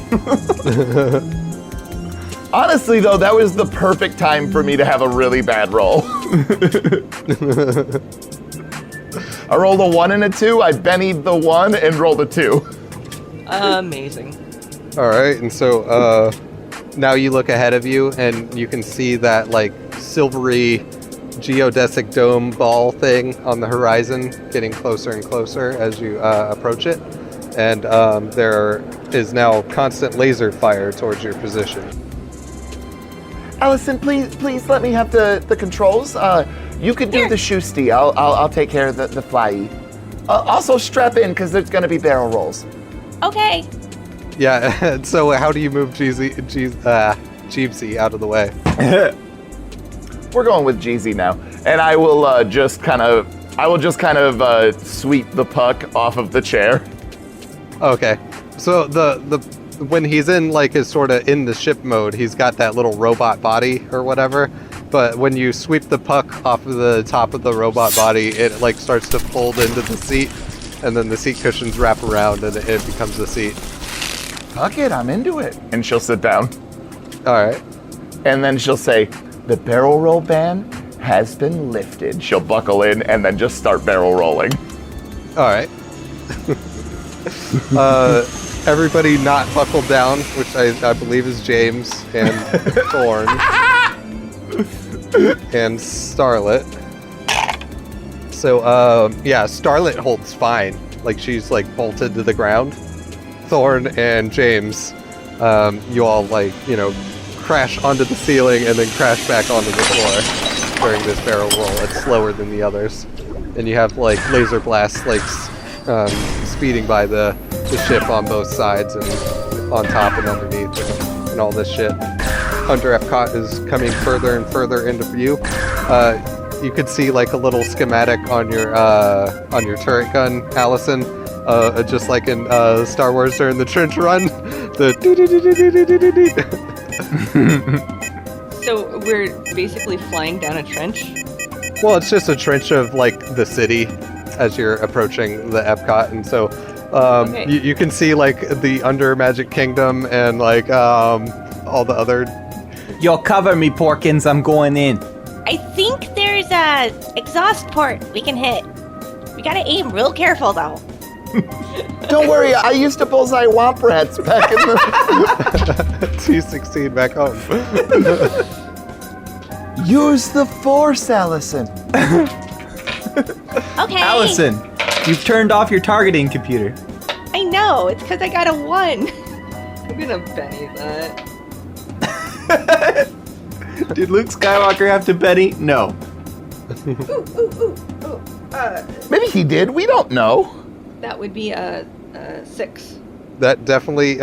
[SPEAKER 4] Honestly, though, that was the perfect time for me to have a really bad roll. I rolled a 1 and a 2, I bennied the 1 and rolled a 2.
[SPEAKER 3] Amazing.
[SPEAKER 2] All right, and so now you look ahead of you and you can see that like silvery geodesic dome ball thing on the horizon getting closer and closer as you approach it. And there is now constant laser fire towards your position.
[SPEAKER 4] Allison, please let me have the controls. You could do
[SPEAKER 5] Here.
[SPEAKER 4] the shoosty. I'll take care of the flyy. Also strap in because there's gonna be barrel rolls.
[SPEAKER 5] Okay.
[SPEAKER 2] Yeah, so how do you move Jeebsy out of the way?
[SPEAKER 4] We're going with Jeezy now, and I will just kind of sweep the puck off of the chair.
[SPEAKER 2] Okay, so the when he's in like his sort of in the ship mode, he's got that little robot body or whatever. But when you sweep the puck off of the top of the robot body, it like starts to fold into the seat, and then the seat cushions wrap around, and it becomes the seat.
[SPEAKER 4] Fuck it, I'm into it. And she'll sit down,
[SPEAKER 2] All right.
[SPEAKER 4] and then she'll say, "The barrel roll ban has been lifted." She'll buckle in and then just start barrel rolling.
[SPEAKER 2] All right. Everybody not buckled down, which I believe is James and Thorn and Starlet. So, yeah, Starlet holds fine. Like, she's, like, bolted to the ground. Thorn and James, you all, like, crash onto the ceiling and then crash back onto the floor during this barrel roll. It's slower than the others. And you have, like, laser blasts, like, speeding by the ship on both sides and on top and underneath and all this shit. Under Epcot is coming further and further into view. You could see like a little schematic on your turret gun, Allison, just like in Star Wars during the trench run.
[SPEAKER 3] So we're basically flying down a trench.
[SPEAKER 2] Well, it's just a trench of like the city as you're approaching the Epcot, and so
[SPEAKER 3] Okay.
[SPEAKER 2] you can see like the Under Magic Kingdom and like all the other.
[SPEAKER 6] Yo, cover me, Porkins. I'm going in.
[SPEAKER 5] I think there's a exhaust port we can hit. We gotta aim real careful though.
[SPEAKER 4] Don't worry, I used to bullseye womp rats back in the...
[SPEAKER 2] T16 back home.
[SPEAKER 4] Use the Force, Allison.
[SPEAKER 5] Okay.
[SPEAKER 6] Allison, you've turned off your targeting computer.
[SPEAKER 5] I know, it's because I got a 1.
[SPEAKER 3] I'm gonna Benny that.
[SPEAKER 6] Did Luke Skywalker have to Betty? No.
[SPEAKER 4] Maybe he did, we don't know.
[SPEAKER 3] That would be a 6.
[SPEAKER 2] That definitely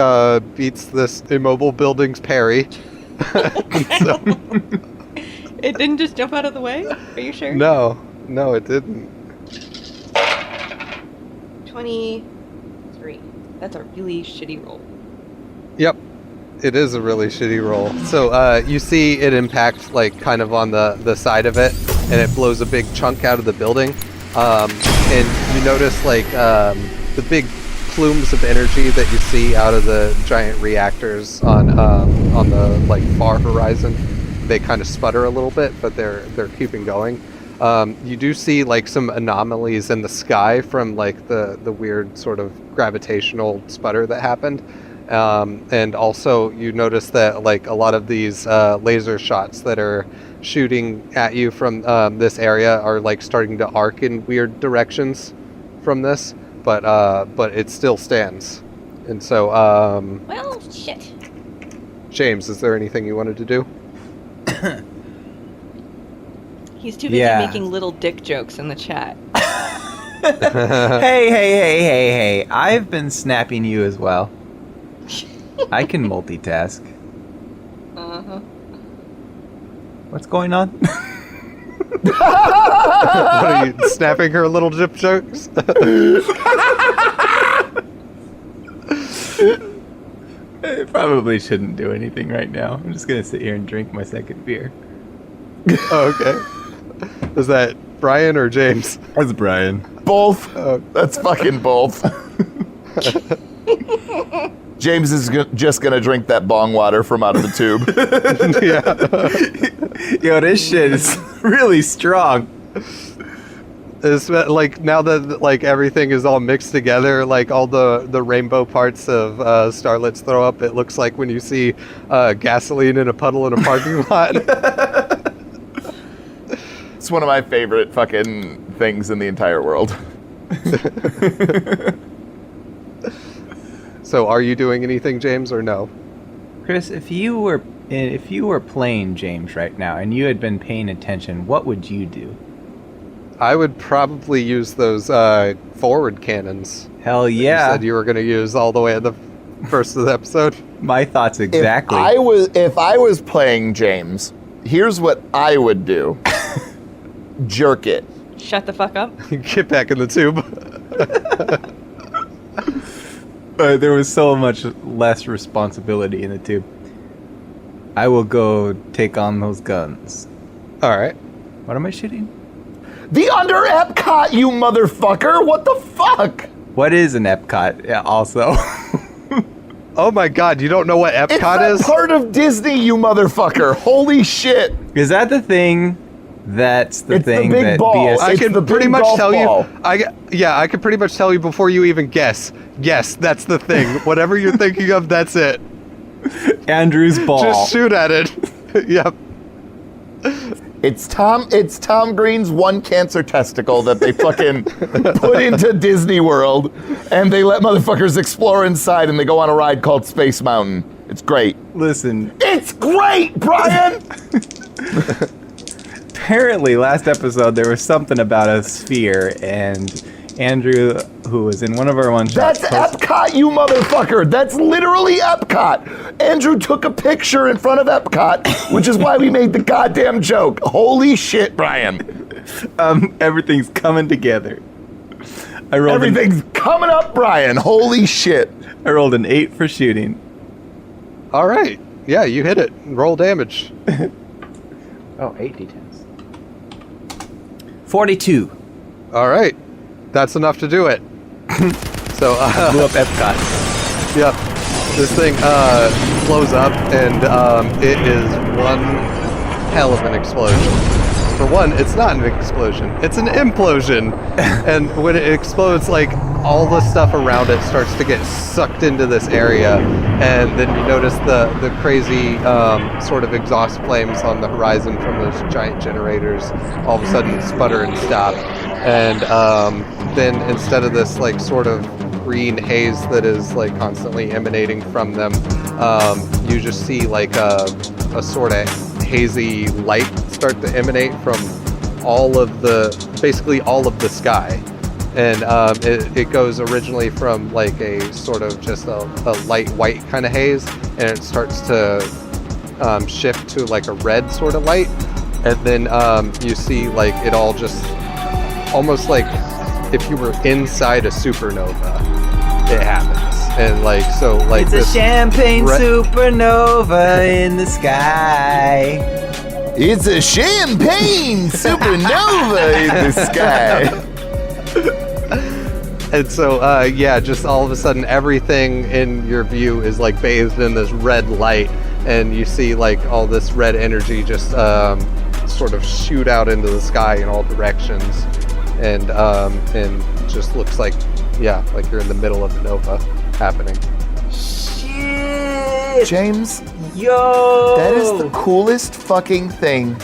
[SPEAKER 2] beats this immobile building's parry. So,
[SPEAKER 3] It didn't just jump out of the way? Are you sure?
[SPEAKER 2] no, it didn't.
[SPEAKER 3] 23. That's a really shitty roll.
[SPEAKER 2] Yep. It is a really shitty roll. So you see it impact like kind of on the side of it, and it blows a big chunk out of the building. And you notice like the big plumes of energy that you see out of the giant reactors on the like far horizon. They kind of sputter a little bit, but they're keeping going. You do see like some anomalies in the sky from like the weird sort of gravitational sputter that happened. And also you notice that like a lot of these laser shots that are shooting at you from this area are like starting to arc in weird directions from this, but it still stands. And so
[SPEAKER 5] Well, shit.
[SPEAKER 2] James, is there anything you wanted to do?
[SPEAKER 3] He's too busy
[SPEAKER 1] Yeah.
[SPEAKER 3] making little dick jokes in the chat.
[SPEAKER 1] Hey. I've been snapping you as well. I can multitask.
[SPEAKER 3] Uh-huh.
[SPEAKER 1] What's going on?
[SPEAKER 2] What are you snapping her little dip jokes?
[SPEAKER 1] I probably shouldn't do anything right now. I'm just gonna sit here and drink my second beer.
[SPEAKER 2] Oh, okay. Is that Brian or James?
[SPEAKER 1] That's Brian.
[SPEAKER 4] Both.
[SPEAKER 2] Oh.
[SPEAKER 4] That's fucking both. James is just gonna drink that bong water from out of the tube.
[SPEAKER 2] Yeah.
[SPEAKER 1] Yo, this shit is really strong.
[SPEAKER 2] It's like now that like everything is all mixed together, like all the rainbow parts of Starlet's throw up, it looks like when you see gasoline in a puddle in a parking lot.
[SPEAKER 4] It's one of my favorite fucking things in the entire world.
[SPEAKER 2] So, are you doing anything, James, or no?
[SPEAKER 1] Chris, if you were playing James right now and you had been paying attention, what would you do?
[SPEAKER 2] I would probably use those forward cannons.
[SPEAKER 1] Hell
[SPEAKER 2] You
[SPEAKER 1] yeah.
[SPEAKER 2] said you were going to use all the way at the first of the episode.
[SPEAKER 1] My thoughts exactly.
[SPEAKER 4] If I was playing James, here's what I would do. Jerk it.
[SPEAKER 3] Shut the fuck up.
[SPEAKER 2] Get back in the tube.
[SPEAKER 1] There was so much less responsibility in the tube. I will go take on those guns.
[SPEAKER 2] All right.
[SPEAKER 1] What am I shooting?
[SPEAKER 4] The under Epcot, you motherfucker! What the fuck?
[SPEAKER 1] What is an Epcot? Yeah, also.
[SPEAKER 2] Oh my God! You don't know what
[SPEAKER 4] It's
[SPEAKER 2] Epcot
[SPEAKER 4] that
[SPEAKER 2] is?
[SPEAKER 4] part of Disney, you motherfucker! Holy shit!
[SPEAKER 1] Is that the thing? That's the
[SPEAKER 4] It's the
[SPEAKER 1] thing
[SPEAKER 4] big
[SPEAKER 1] that
[SPEAKER 4] ball.
[SPEAKER 1] BS.
[SPEAKER 2] I
[SPEAKER 4] It's
[SPEAKER 2] can
[SPEAKER 4] the
[SPEAKER 2] pretty
[SPEAKER 4] big
[SPEAKER 2] much
[SPEAKER 4] golf
[SPEAKER 2] tell
[SPEAKER 4] ball.
[SPEAKER 2] you. I can pretty much tell you before you even guess. Yes, that's the thing. Whatever you're thinking of, that's it.
[SPEAKER 1] Andrew's ball.
[SPEAKER 2] Just shoot at it. Yep.
[SPEAKER 4] It's Tom Green's one cancer testicle that they fucking put into Disney World, and they let motherfuckers explore inside, and they go on a ride called Space Mountain. It's great.
[SPEAKER 1] Listen,
[SPEAKER 4] It's great, Brian!
[SPEAKER 1] apparently last episode there was something about a sphere, and Andrew, who was in one of our one-shots...
[SPEAKER 4] That's Epcot, you motherfucker! That's literally Epcot! Andrew took a picture in front of Epcot, which is why we made the goddamn joke. Holy shit, Brian.
[SPEAKER 1] Everything's coming together.
[SPEAKER 4] Everything's coming up, Brian. Holy shit.
[SPEAKER 1] I rolled an 8 for shooting.
[SPEAKER 2] All right. Yeah, you hit it. Roll damage.
[SPEAKER 1] Oh, 8 d10s. 42.
[SPEAKER 2] All right. That's enough to do it. So,
[SPEAKER 1] Blew up Epcot.
[SPEAKER 2] yep. This thing blows up, and it is one hell of an explosion. For one, it's not an explosion; it's an implosion. And when it explodes, like all the stuff around it starts to get sucked into this area, and then you notice the crazy sort of exhaust flames on the horizon from those giant generators all of a sudden sputter and stop. And then instead of this like sort of green haze that is like constantly emanating from them, you just see like a sort of hazy light start to emanate from basically all of the sky. And it goes originally from like a sort of just a light white kind of haze, and it starts to shift to like a red sort of light, and then you see like it all just almost like if you were inside a supernova, it happens. and like so like
[SPEAKER 6] It's a
[SPEAKER 2] this
[SPEAKER 6] champagne
[SPEAKER 2] re-
[SPEAKER 6] supernova in the sky.
[SPEAKER 4] It's a champagne supernova in the sky.
[SPEAKER 2] And so, yeah, just all of a sudden, everything in your view is like bathed in this red light, and you see like all this red energy just sort of shoot out into the sky in all directions, and just looks like, yeah, like you're in the middle of a nova happening.
[SPEAKER 6] Shit!
[SPEAKER 4] James,
[SPEAKER 6] Yo!
[SPEAKER 4] that is the coolest fucking thing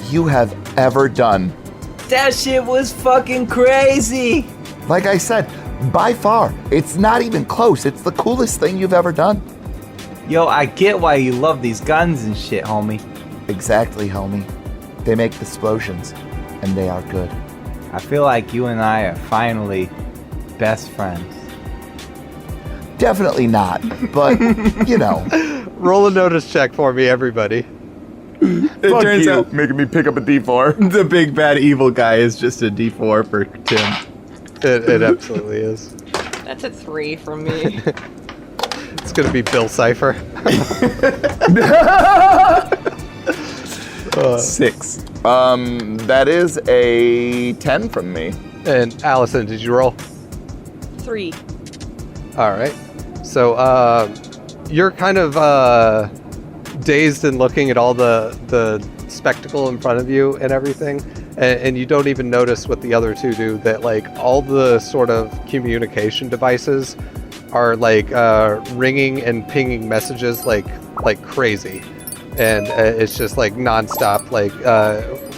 [SPEAKER 4] you have ever done.
[SPEAKER 6] That shit was fucking crazy!
[SPEAKER 4] Like I said, by far, it's not even close. It's the coolest thing you've ever done.
[SPEAKER 6] Yo, I get why you love these guns and shit, homie.
[SPEAKER 4] Exactly, homie. They make explosions, and they are good.
[SPEAKER 6] I feel like you and I are finally best friends.
[SPEAKER 4] Definitely not, but, you know.
[SPEAKER 2] Roll a notice check for me, everybody.
[SPEAKER 1] It turns out
[SPEAKER 4] making me pick up a D4.
[SPEAKER 1] the big bad evil guy is just a D4 for Tim.
[SPEAKER 2] It absolutely is.
[SPEAKER 3] That's a 3 from me.
[SPEAKER 2] It's gonna be Bill Cipher.
[SPEAKER 1] 6.
[SPEAKER 4] That is a 10 from me.
[SPEAKER 2] And Allison, did you roll?
[SPEAKER 5] 3.
[SPEAKER 2] All right. So you're kind of dazed and looking at all the spectacle in front of you and everything, and you don't even notice what the other two do, that like all the sort of communication devices are like ringing and pinging messages like crazy, and it's just like nonstop, like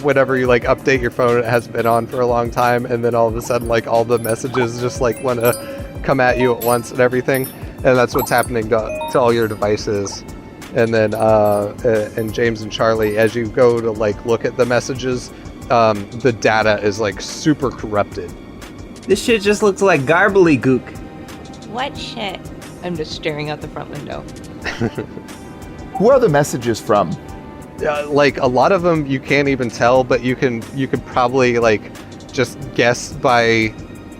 [SPEAKER 2] whenever you like update your phone, it hasn't been on for a long time, and then all of a sudden like all the messages just like want to come at you at once and everything, and that's what's happening to all your devices. And then and James and Charlie, as you go to like look at the messages, the data is like super corrupted.
[SPEAKER 6] This shit just looks like garbly-gook.
[SPEAKER 5] What shit?
[SPEAKER 3] I'm just staring out the front window.
[SPEAKER 4] Who are the messages from?
[SPEAKER 2] Like a lot of them you can't even tell, but you could probably like just guess by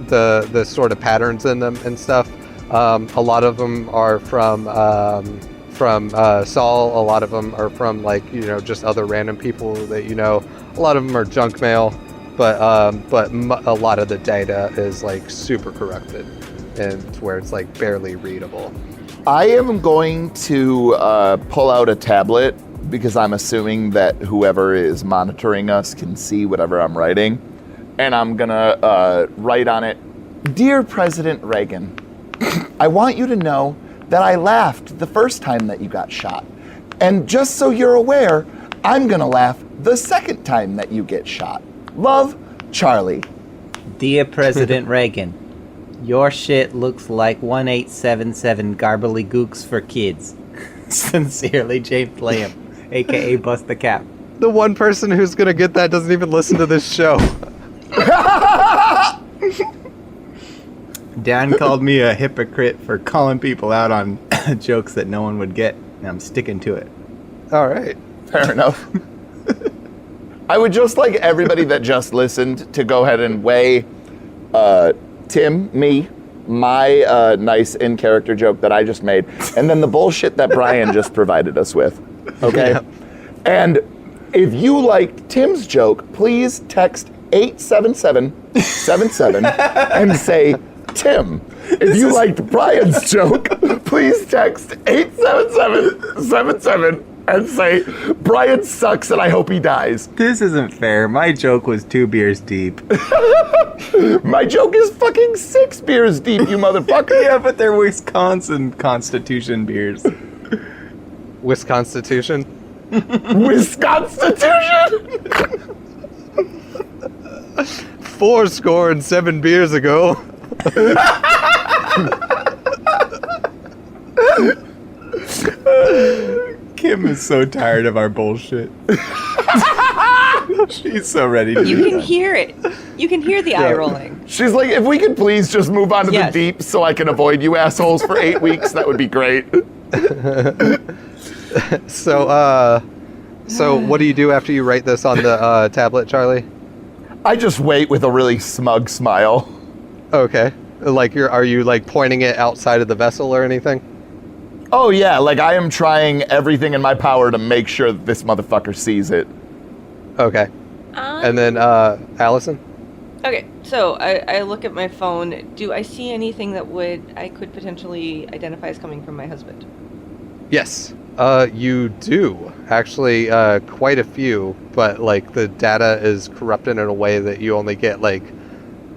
[SPEAKER 2] the sort of patterns in them and stuff. A lot of them are from Saul. A lot of them are from like, you know, just other random people that you know. A lot of them are junk mail, but a lot of the data is like super corrupted, and where it's like barely readable.
[SPEAKER 4] I am going to pull out a tablet because I'm assuming that whoever is monitoring us can see whatever I'm writing. And I'm gonna write on it, "Dear President Reagan, I want you to know that I laughed the first time that you got shot. And just so you're aware, I'm gonna laugh the second time that you get shot. Love, Charlie."
[SPEAKER 6] Dear President Reagan, your shit looks like 1877 garbly gooks for kids. Sincerely, James Lamb, aka Bust the Cap.
[SPEAKER 2] The one person who's gonna get that doesn't even listen to this show.
[SPEAKER 1] Dan called me a hypocrite for calling people out on jokes that no one would get, and I'm sticking to it.
[SPEAKER 2] All right.
[SPEAKER 4] Fair enough. I would just like everybody that just listened to go ahead and weigh Tim, me, my nice in-character joke that I just made, and then the bullshit that Brian just provided us with. Okay?
[SPEAKER 2] Yeah.
[SPEAKER 4] And if you liked Tim's joke, please text 87777 and say Tim. If you liked Brian's joke, please text 87777 and say Brian sucks and I hope he dies.
[SPEAKER 1] This isn't fair. My joke was 2 beers deep.
[SPEAKER 4] My joke is fucking 6 beers deep, you motherfucker.
[SPEAKER 1] Yeah, but they're Wisconsin Constitution beers.
[SPEAKER 2] Wisconstitution.
[SPEAKER 4] Wisconstitution?
[SPEAKER 2] 7 beers ago.
[SPEAKER 1] Kim is so tired of our bullshit. She's so ready to
[SPEAKER 3] You
[SPEAKER 1] be
[SPEAKER 3] can
[SPEAKER 1] done.
[SPEAKER 3] hear it. You can hear the eye rolling.
[SPEAKER 4] She's like, if we could please just move on to
[SPEAKER 3] Yes.
[SPEAKER 4] the deep so I can avoid you assholes for 8 weeks, that would be great.
[SPEAKER 2] So what do you do after you write this on the tablet, Charlie?
[SPEAKER 4] I just wait with a really smug smile.
[SPEAKER 2] Okay. Like, are you like pointing it outside of the vessel or anything?
[SPEAKER 4] Oh yeah, like I am trying everything in my power to make sure that this motherfucker sees it.
[SPEAKER 2] Okay. And then, Allison?
[SPEAKER 3] Okay, so I look at my phone. Do I see anything that I could potentially identify as coming from my husband?
[SPEAKER 2] Yes. You do. Actually, quite a few, but like the data is corrupted in a way that you only get like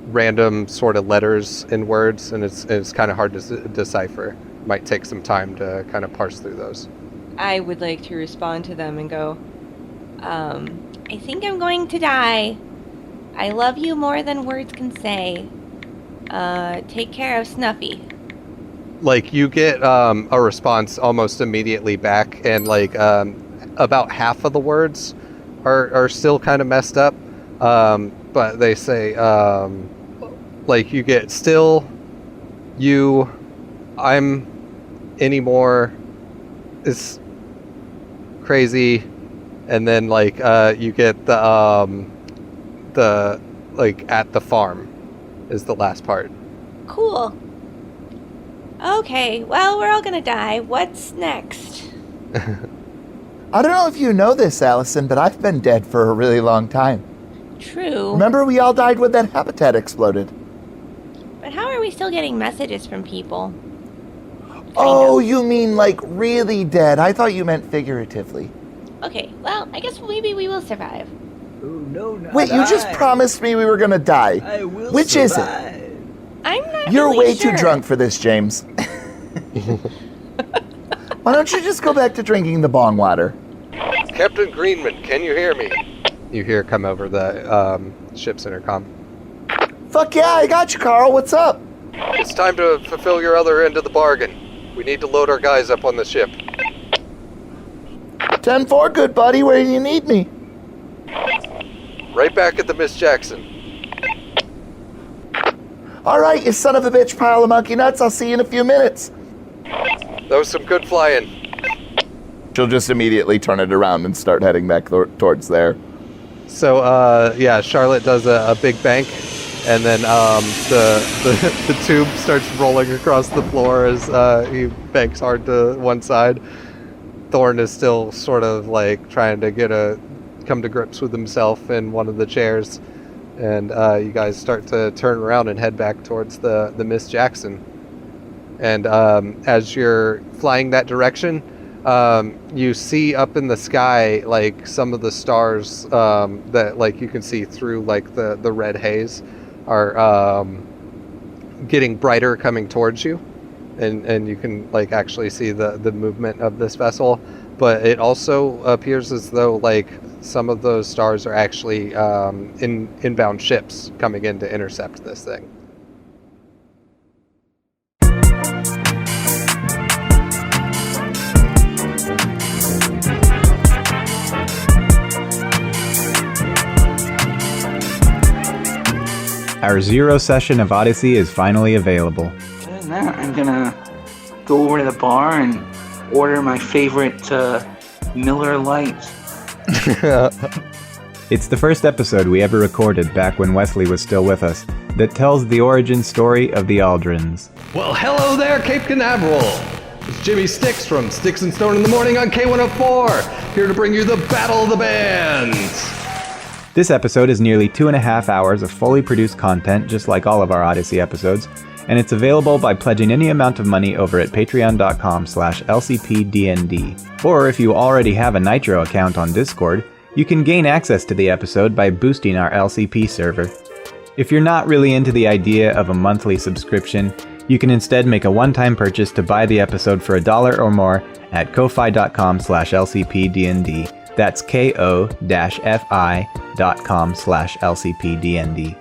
[SPEAKER 2] random sort of letters and words, and it's kind of hard to decipher. Might take some time to kind of parse through those.
[SPEAKER 5] I would like to respond to them and go, I think I'm going to die. I love you more than words can say. Take care of Snuffy.
[SPEAKER 2] Like, you get a response almost immediately back, and like about half of the words are still kind of messed up, but they say like, you get still, you, I'm, anymore, is crazy, and then like you get the like at the farm is the last part.
[SPEAKER 5] Cool. Okay, well, we're all gonna die. What's next?
[SPEAKER 4] I don't know if you know this, Allison, but I've been dead for a really long time.
[SPEAKER 5] True.
[SPEAKER 4] Remember we all died when that habitat exploded?
[SPEAKER 5] But how are we still getting messages from people?
[SPEAKER 4] Oh, you mean like really dead. I thought you meant figuratively.
[SPEAKER 5] Okay, well, I guess maybe we will survive.
[SPEAKER 6] Oh, no, not
[SPEAKER 4] Wait, you just promised me we were gonna die.
[SPEAKER 6] I will
[SPEAKER 4] Which is it?
[SPEAKER 6] survive.
[SPEAKER 5] I'm not
[SPEAKER 4] You're
[SPEAKER 5] really
[SPEAKER 4] way
[SPEAKER 5] sure.
[SPEAKER 4] too drunk for this, James. Why don't you just go back to drinking the bong water?
[SPEAKER 2] Captain Greenman, can you hear me? You hear come over the ship's intercom.
[SPEAKER 4] Fuck yeah, I got you, Carl. What's up?
[SPEAKER 2] It's time to fulfill your other end of the bargain. We need to load our guys up on the ship.
[SPEAKER 4] 10-4, good buddy. Where do you need me?
[SPEAKER 2] Right back at the Miss Jackson.
[SPEAKER 4] All right, you son of a bitch pile of monkey nuts. I'll see you in a few minutes.
[SPEAKER 2] That was some good flying.
[SPEAKER 4] She'll just immediately turn it around and start heading back towards there.
[SPEAKER 2] So, yeah, Charlotte does a big bank, and then the tube starts rolling across the floor as he banks hard to one side. Thorne is still sort of like trying to come to grips with himself in one of the chairs, and you guys start to turn around and head back towards the Miss Jackson. And as you're flying that direction, you see up in the sky like some of the stars that like you can see through like the red haze are getting brighter coming towards you, and you can like actually see the movement of this vessel. But it also appears as though like some of those stars are actually inbound ships coming in to intercept this thing.
[SPEAKER 1] Our Zero session of Odyssey is finally available.
[SPEAKER 8] Other than that, I'm gonna go over to the bar and order my favorite Miller Lite.
[SPEAKER 1] It's the first episode we ever recorded back when Wesley was still with us that tells the origin story of the Aldrins.
[SPEAKER 2] Well, hello there, Cape Canaveral. It's Jimmy Sticks from Sticks and Stone in the Morning on K104, here to bring you the Battle of the Bands.
[SPEAKER 1] This episode is nearly 2.5 hours of fully produced content, just like all of our Odyssey episodes, and it's available by pledging any amount of money over at patreon.com/LCPDND. Or if you already have a Nitro account on Discord, you can gain access to the episode by boosting our LCP server. If you're not really into the idea of a monthly subscription, you can instead make a one-time purchase to buy the episode for $1 or more at ko-fi.com/LCPDND. That's ko-fi.com/LCPDND.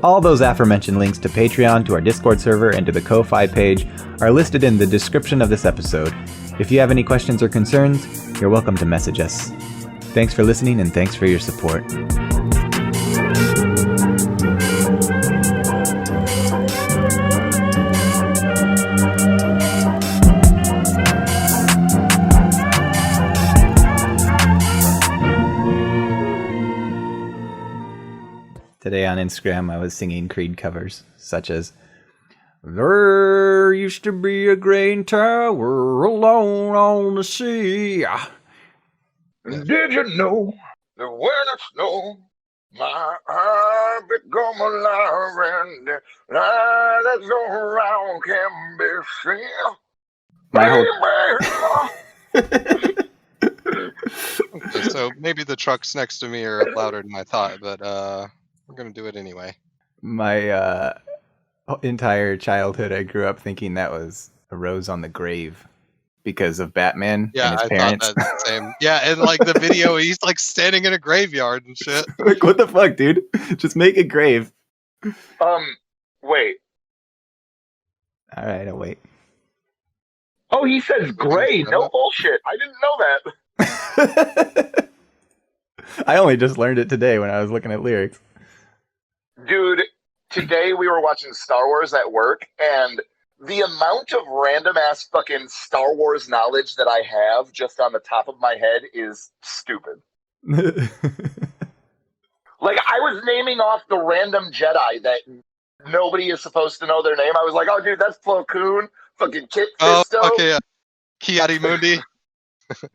[SPEAKER 1] All those aforementioned links to Patreon, to our Discord server, and to the Ko-Fi page are listed in the description of this episode. If you have any questions or concerns, you're welcome to message us. Thanks for listening, and thanks for your support. Today on Instagram, I was singing Creed covers, such as "There used to be a grain tower alone on the sea."
[SPEAKER 9] Did you know that when it snows, my heart become alive and the light that's around can be seen?
[SPEAKER 1] My
[SPEAKER 10] Okay, so maybe the trucks next to me are louder than I thought, but I'm gonna do it anyway.
[SPEAKER 1] My entire childhood, I grew up thinking that was a rose on the grave because of Batman
[SPEAKER 10] Yeah,
[SPEAKER 1] and his
[SPEAKER 10] I
[SPEAKER 1] parents.
[SPEAKER 10] thought that's the same. Yeah, and like the video, he's like standing in a graveyard and shit.
[SPEAKER 1] Like, what the fuck, dude? Just make a grave.
[SPEAKER 9] Wait.
[SPEAKER 1] All right, I'll wait.
[SPEAKER 9] Oh, he says gray. No bullshit. I didn't know that.
[SPEAKER 1] I only just learned it today when I was looking at lyrics.
[SPEAKER 9] Dude, today we were watching Star Wars at work, and the amount of random ass fucking Star Wars knowledge that I have just on the top of my head is stupid. Like, I was naming off the random Jedi that nobody is supposed to know their name. I was like, oh, dude, that's Plo Koon, fucking Kit Fisto.
[SPEAKER 10] Oh, okay, yeah. Kiadi Mundi.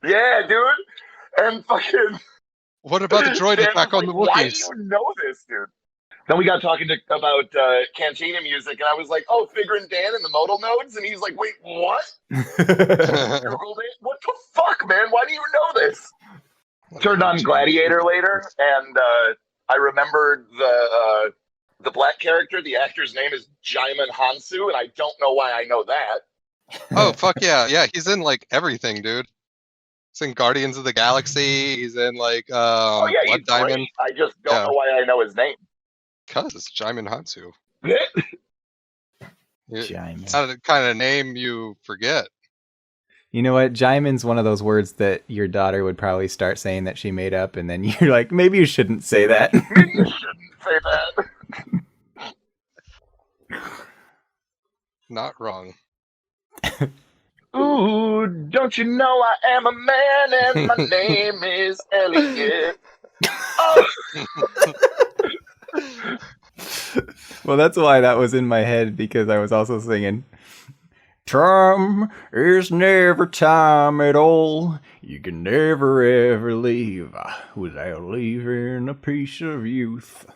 [SPEAKER 9] Yeah, dude. And fucking...
[SPEAKER 10] What about the droid
[SPEAKER 9] Dan
[SPEAKER 10] attack
[SPEAKER 9] was
[SPEAKER 10] on the
[SPEAKER 9] like, why do
[SPEAKER 10] Wookiees?
[SPEAKER 9] you know this, dude? Then we got talking about Cantina music, and I was like, oh, Figure and Dan and the modal nodes? And he's like, wait, what? Googled it? What the fuck, man? Why do you know this? Turned on Gladiator later, and I remembered the black character. The actor's name is Jaimin Hansu, and I don't know why I know that.
[SPEAKER 10] Oh, fuck yeah. Yeah, he's in like everything, dude. He's in Guardians of the Galaxy. He's in like
[SPEAKER 9] Oh, yeah,
[SPEAKER 10] Blood
[SPEAKER 9] he's
[SPEAKER 10] Diamond.
[SPEAKER 9] great. I just don't know why I know his name.
[SPEAKER 10] Cause it's Jaimin Hansu.
[SPEAKER 1] Jaimin.
[SPEAKER 10] It's not the kind of name you forget.
[SPEAKER 1] You know what? Jaimin's one of those words that your daughter would probably start saying that she made up, and then you're like, maybe you shouldn't say that.
[SPEAKER 9] Maybe you shouldn't say that.
[SPEAKER 10] Not wrong.
[SPEAKER 9] Ooh, don't you know I am a man and my name is Elliot? Oh.
[SPEAKER 1] Well, that's why that was in my head, because I was also singing, "Time is never time at all. You can never ever leave without leaving a piece of youth."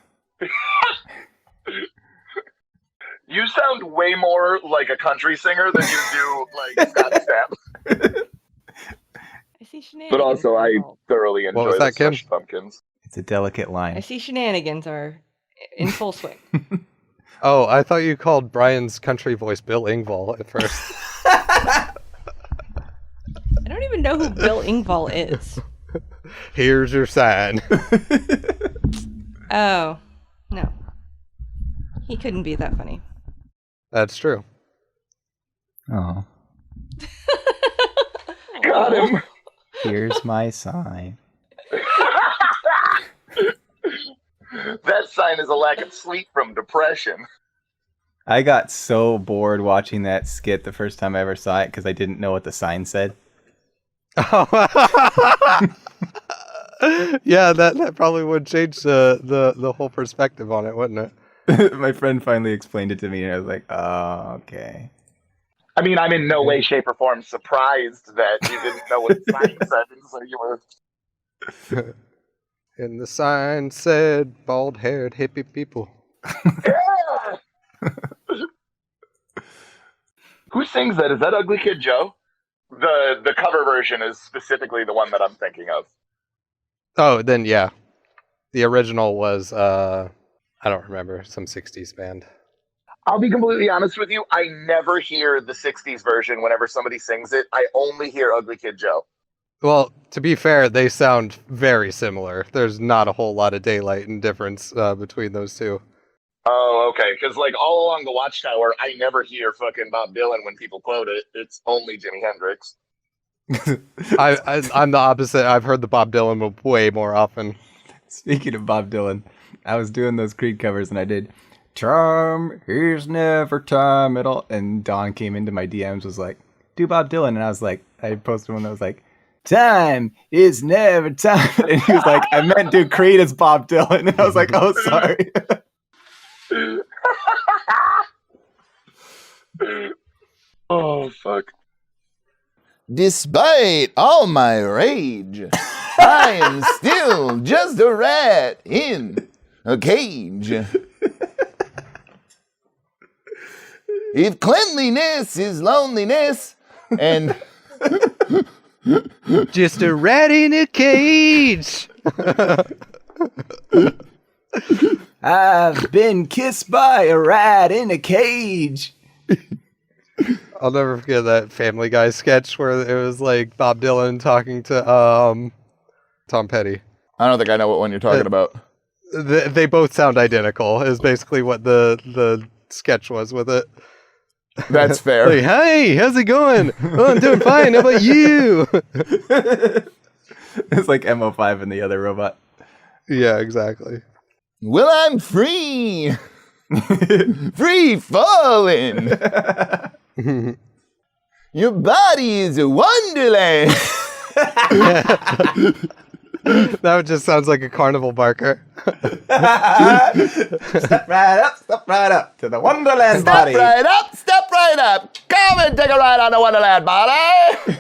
[SPEAKER 9] You sound way more like a country singer than you do like Scott Stapp.
[SPEAKER 5] I see shenanigans.
[SPEAKER 9] But also, I thoroughly enjoy
[SPEAKER 2] was
[SPEAKER 9] the
[SPEAKER 2] that, Kim?
[SPEAKER 9] Smashing Pumpkins.
[SPEAKER 1] It's a delicate
[SPEAKER 5] I
[SPEAKER 1] line.
[SPEAKER 5] see shenanigans are in full swing.
[SPEAKER 2] Oh, I thought you called Brian's country voice Bill Engvall at first.
[SPEAKER 5] I don't even know who Bill Engvall is.
[SPEAKER 2] Here's your sign.
[SPEAKER 5] Oh, no. He couldn't be that funny.
[SPEAKER 2] That's true.
[SPEAKER 1] Oh,
[SPEAKER 9] Got him.
[SPEAKER 1] here's my sign.
[SPEAKER 9] That sign is a lack of sleep from depression.
[SPEAKER 1] I got so bored watching that skit the first time I ever saw it because I didn't know what the sign said.
[SPEAKER 2] Yeah, that probably would change the whole perspective on it, wouldn't it?
[SPEAKER 1] My friend finally explained it to me, and I was like, "Oh, okay."
[SPEAKER 9] I mean, I'm in no way, shape, or form surprised that you didn't know what the sign said, so you were...
[SPEAKER 2] And the sign said, bald-haired hippie people.
[SPEAKER 9] Yeah! Who sings that? Is that Ugly Kid Joe? The cover version is specifically the one that I'm thinking of.
[SPEAKER 2] Oh, then yeah. The original was, I don't remember, some 60s band.
[SPEAKER 9] I'll be completely honest with you. I never hear the 60s version whenever somebody sings it. I only hear Ugly Kid Joe.
[SPEAKER 2] Well, to be fair, they sound very similar. There's not a whole lot of daylight and difference between those two.
[SPEAKER 9] Oh, okay. Because, like, all along the Watchtower, I never hear fucking Bob Dylan when people quote it. It's only Jimi Hendrix.
[SPEAKER 2] I'm the opposite. I've heard the Bob Dylan way more often.
[SPEAKER 1] Speaking of Bob Dylan, I was doing those Creed covers, and I did "Time is never time at all." And Dawn came into my DMs, was like, "Do Bob Dylan," and I was like, I posted one that was like,
[SPEAKER 6] time is never time. And he was like, I meant to create as Bob Dylan. And I was like, oh, sorry.
[SPEAKER 9] Oh, fuck.
[SPEAKER 4] Despite all my rage, I am still just a rat in a cage. If cleanliness is loneliness and
[SPEAKER 2] Just a rat in a cage.
[SPEAKER 6] I've been kissed by a rat in a cage.
[SPEAKER 2] I'll never forget that Family Guy sketch where it was like Bob Dylan talking to Tom Petty.
[SPEAKER 4] I don't think I know what one you're talking about.
[SPEAKER 2] They both sound identical. Is basically what the sketch was with it.
[SPEAKER 4] That's fair.
[SPEAKER 2] Like, hey, how's it going? Oh, I'm doing fine. How about you?
[SPEAKER 6] It's like MO5 and the other robot.
[SPEAKER 2] Yeah, exactly.
[SPEAKER 4] Well, I'm free. Free falling. Your body is a wonderland.
[SPEAKER 2] That just sounds like a carnival barker.
[SPEAKER 6] Step right up to the Wonderland body.
[SPEAKER 4] Step right up. Come and take a ride on the Wonderland body.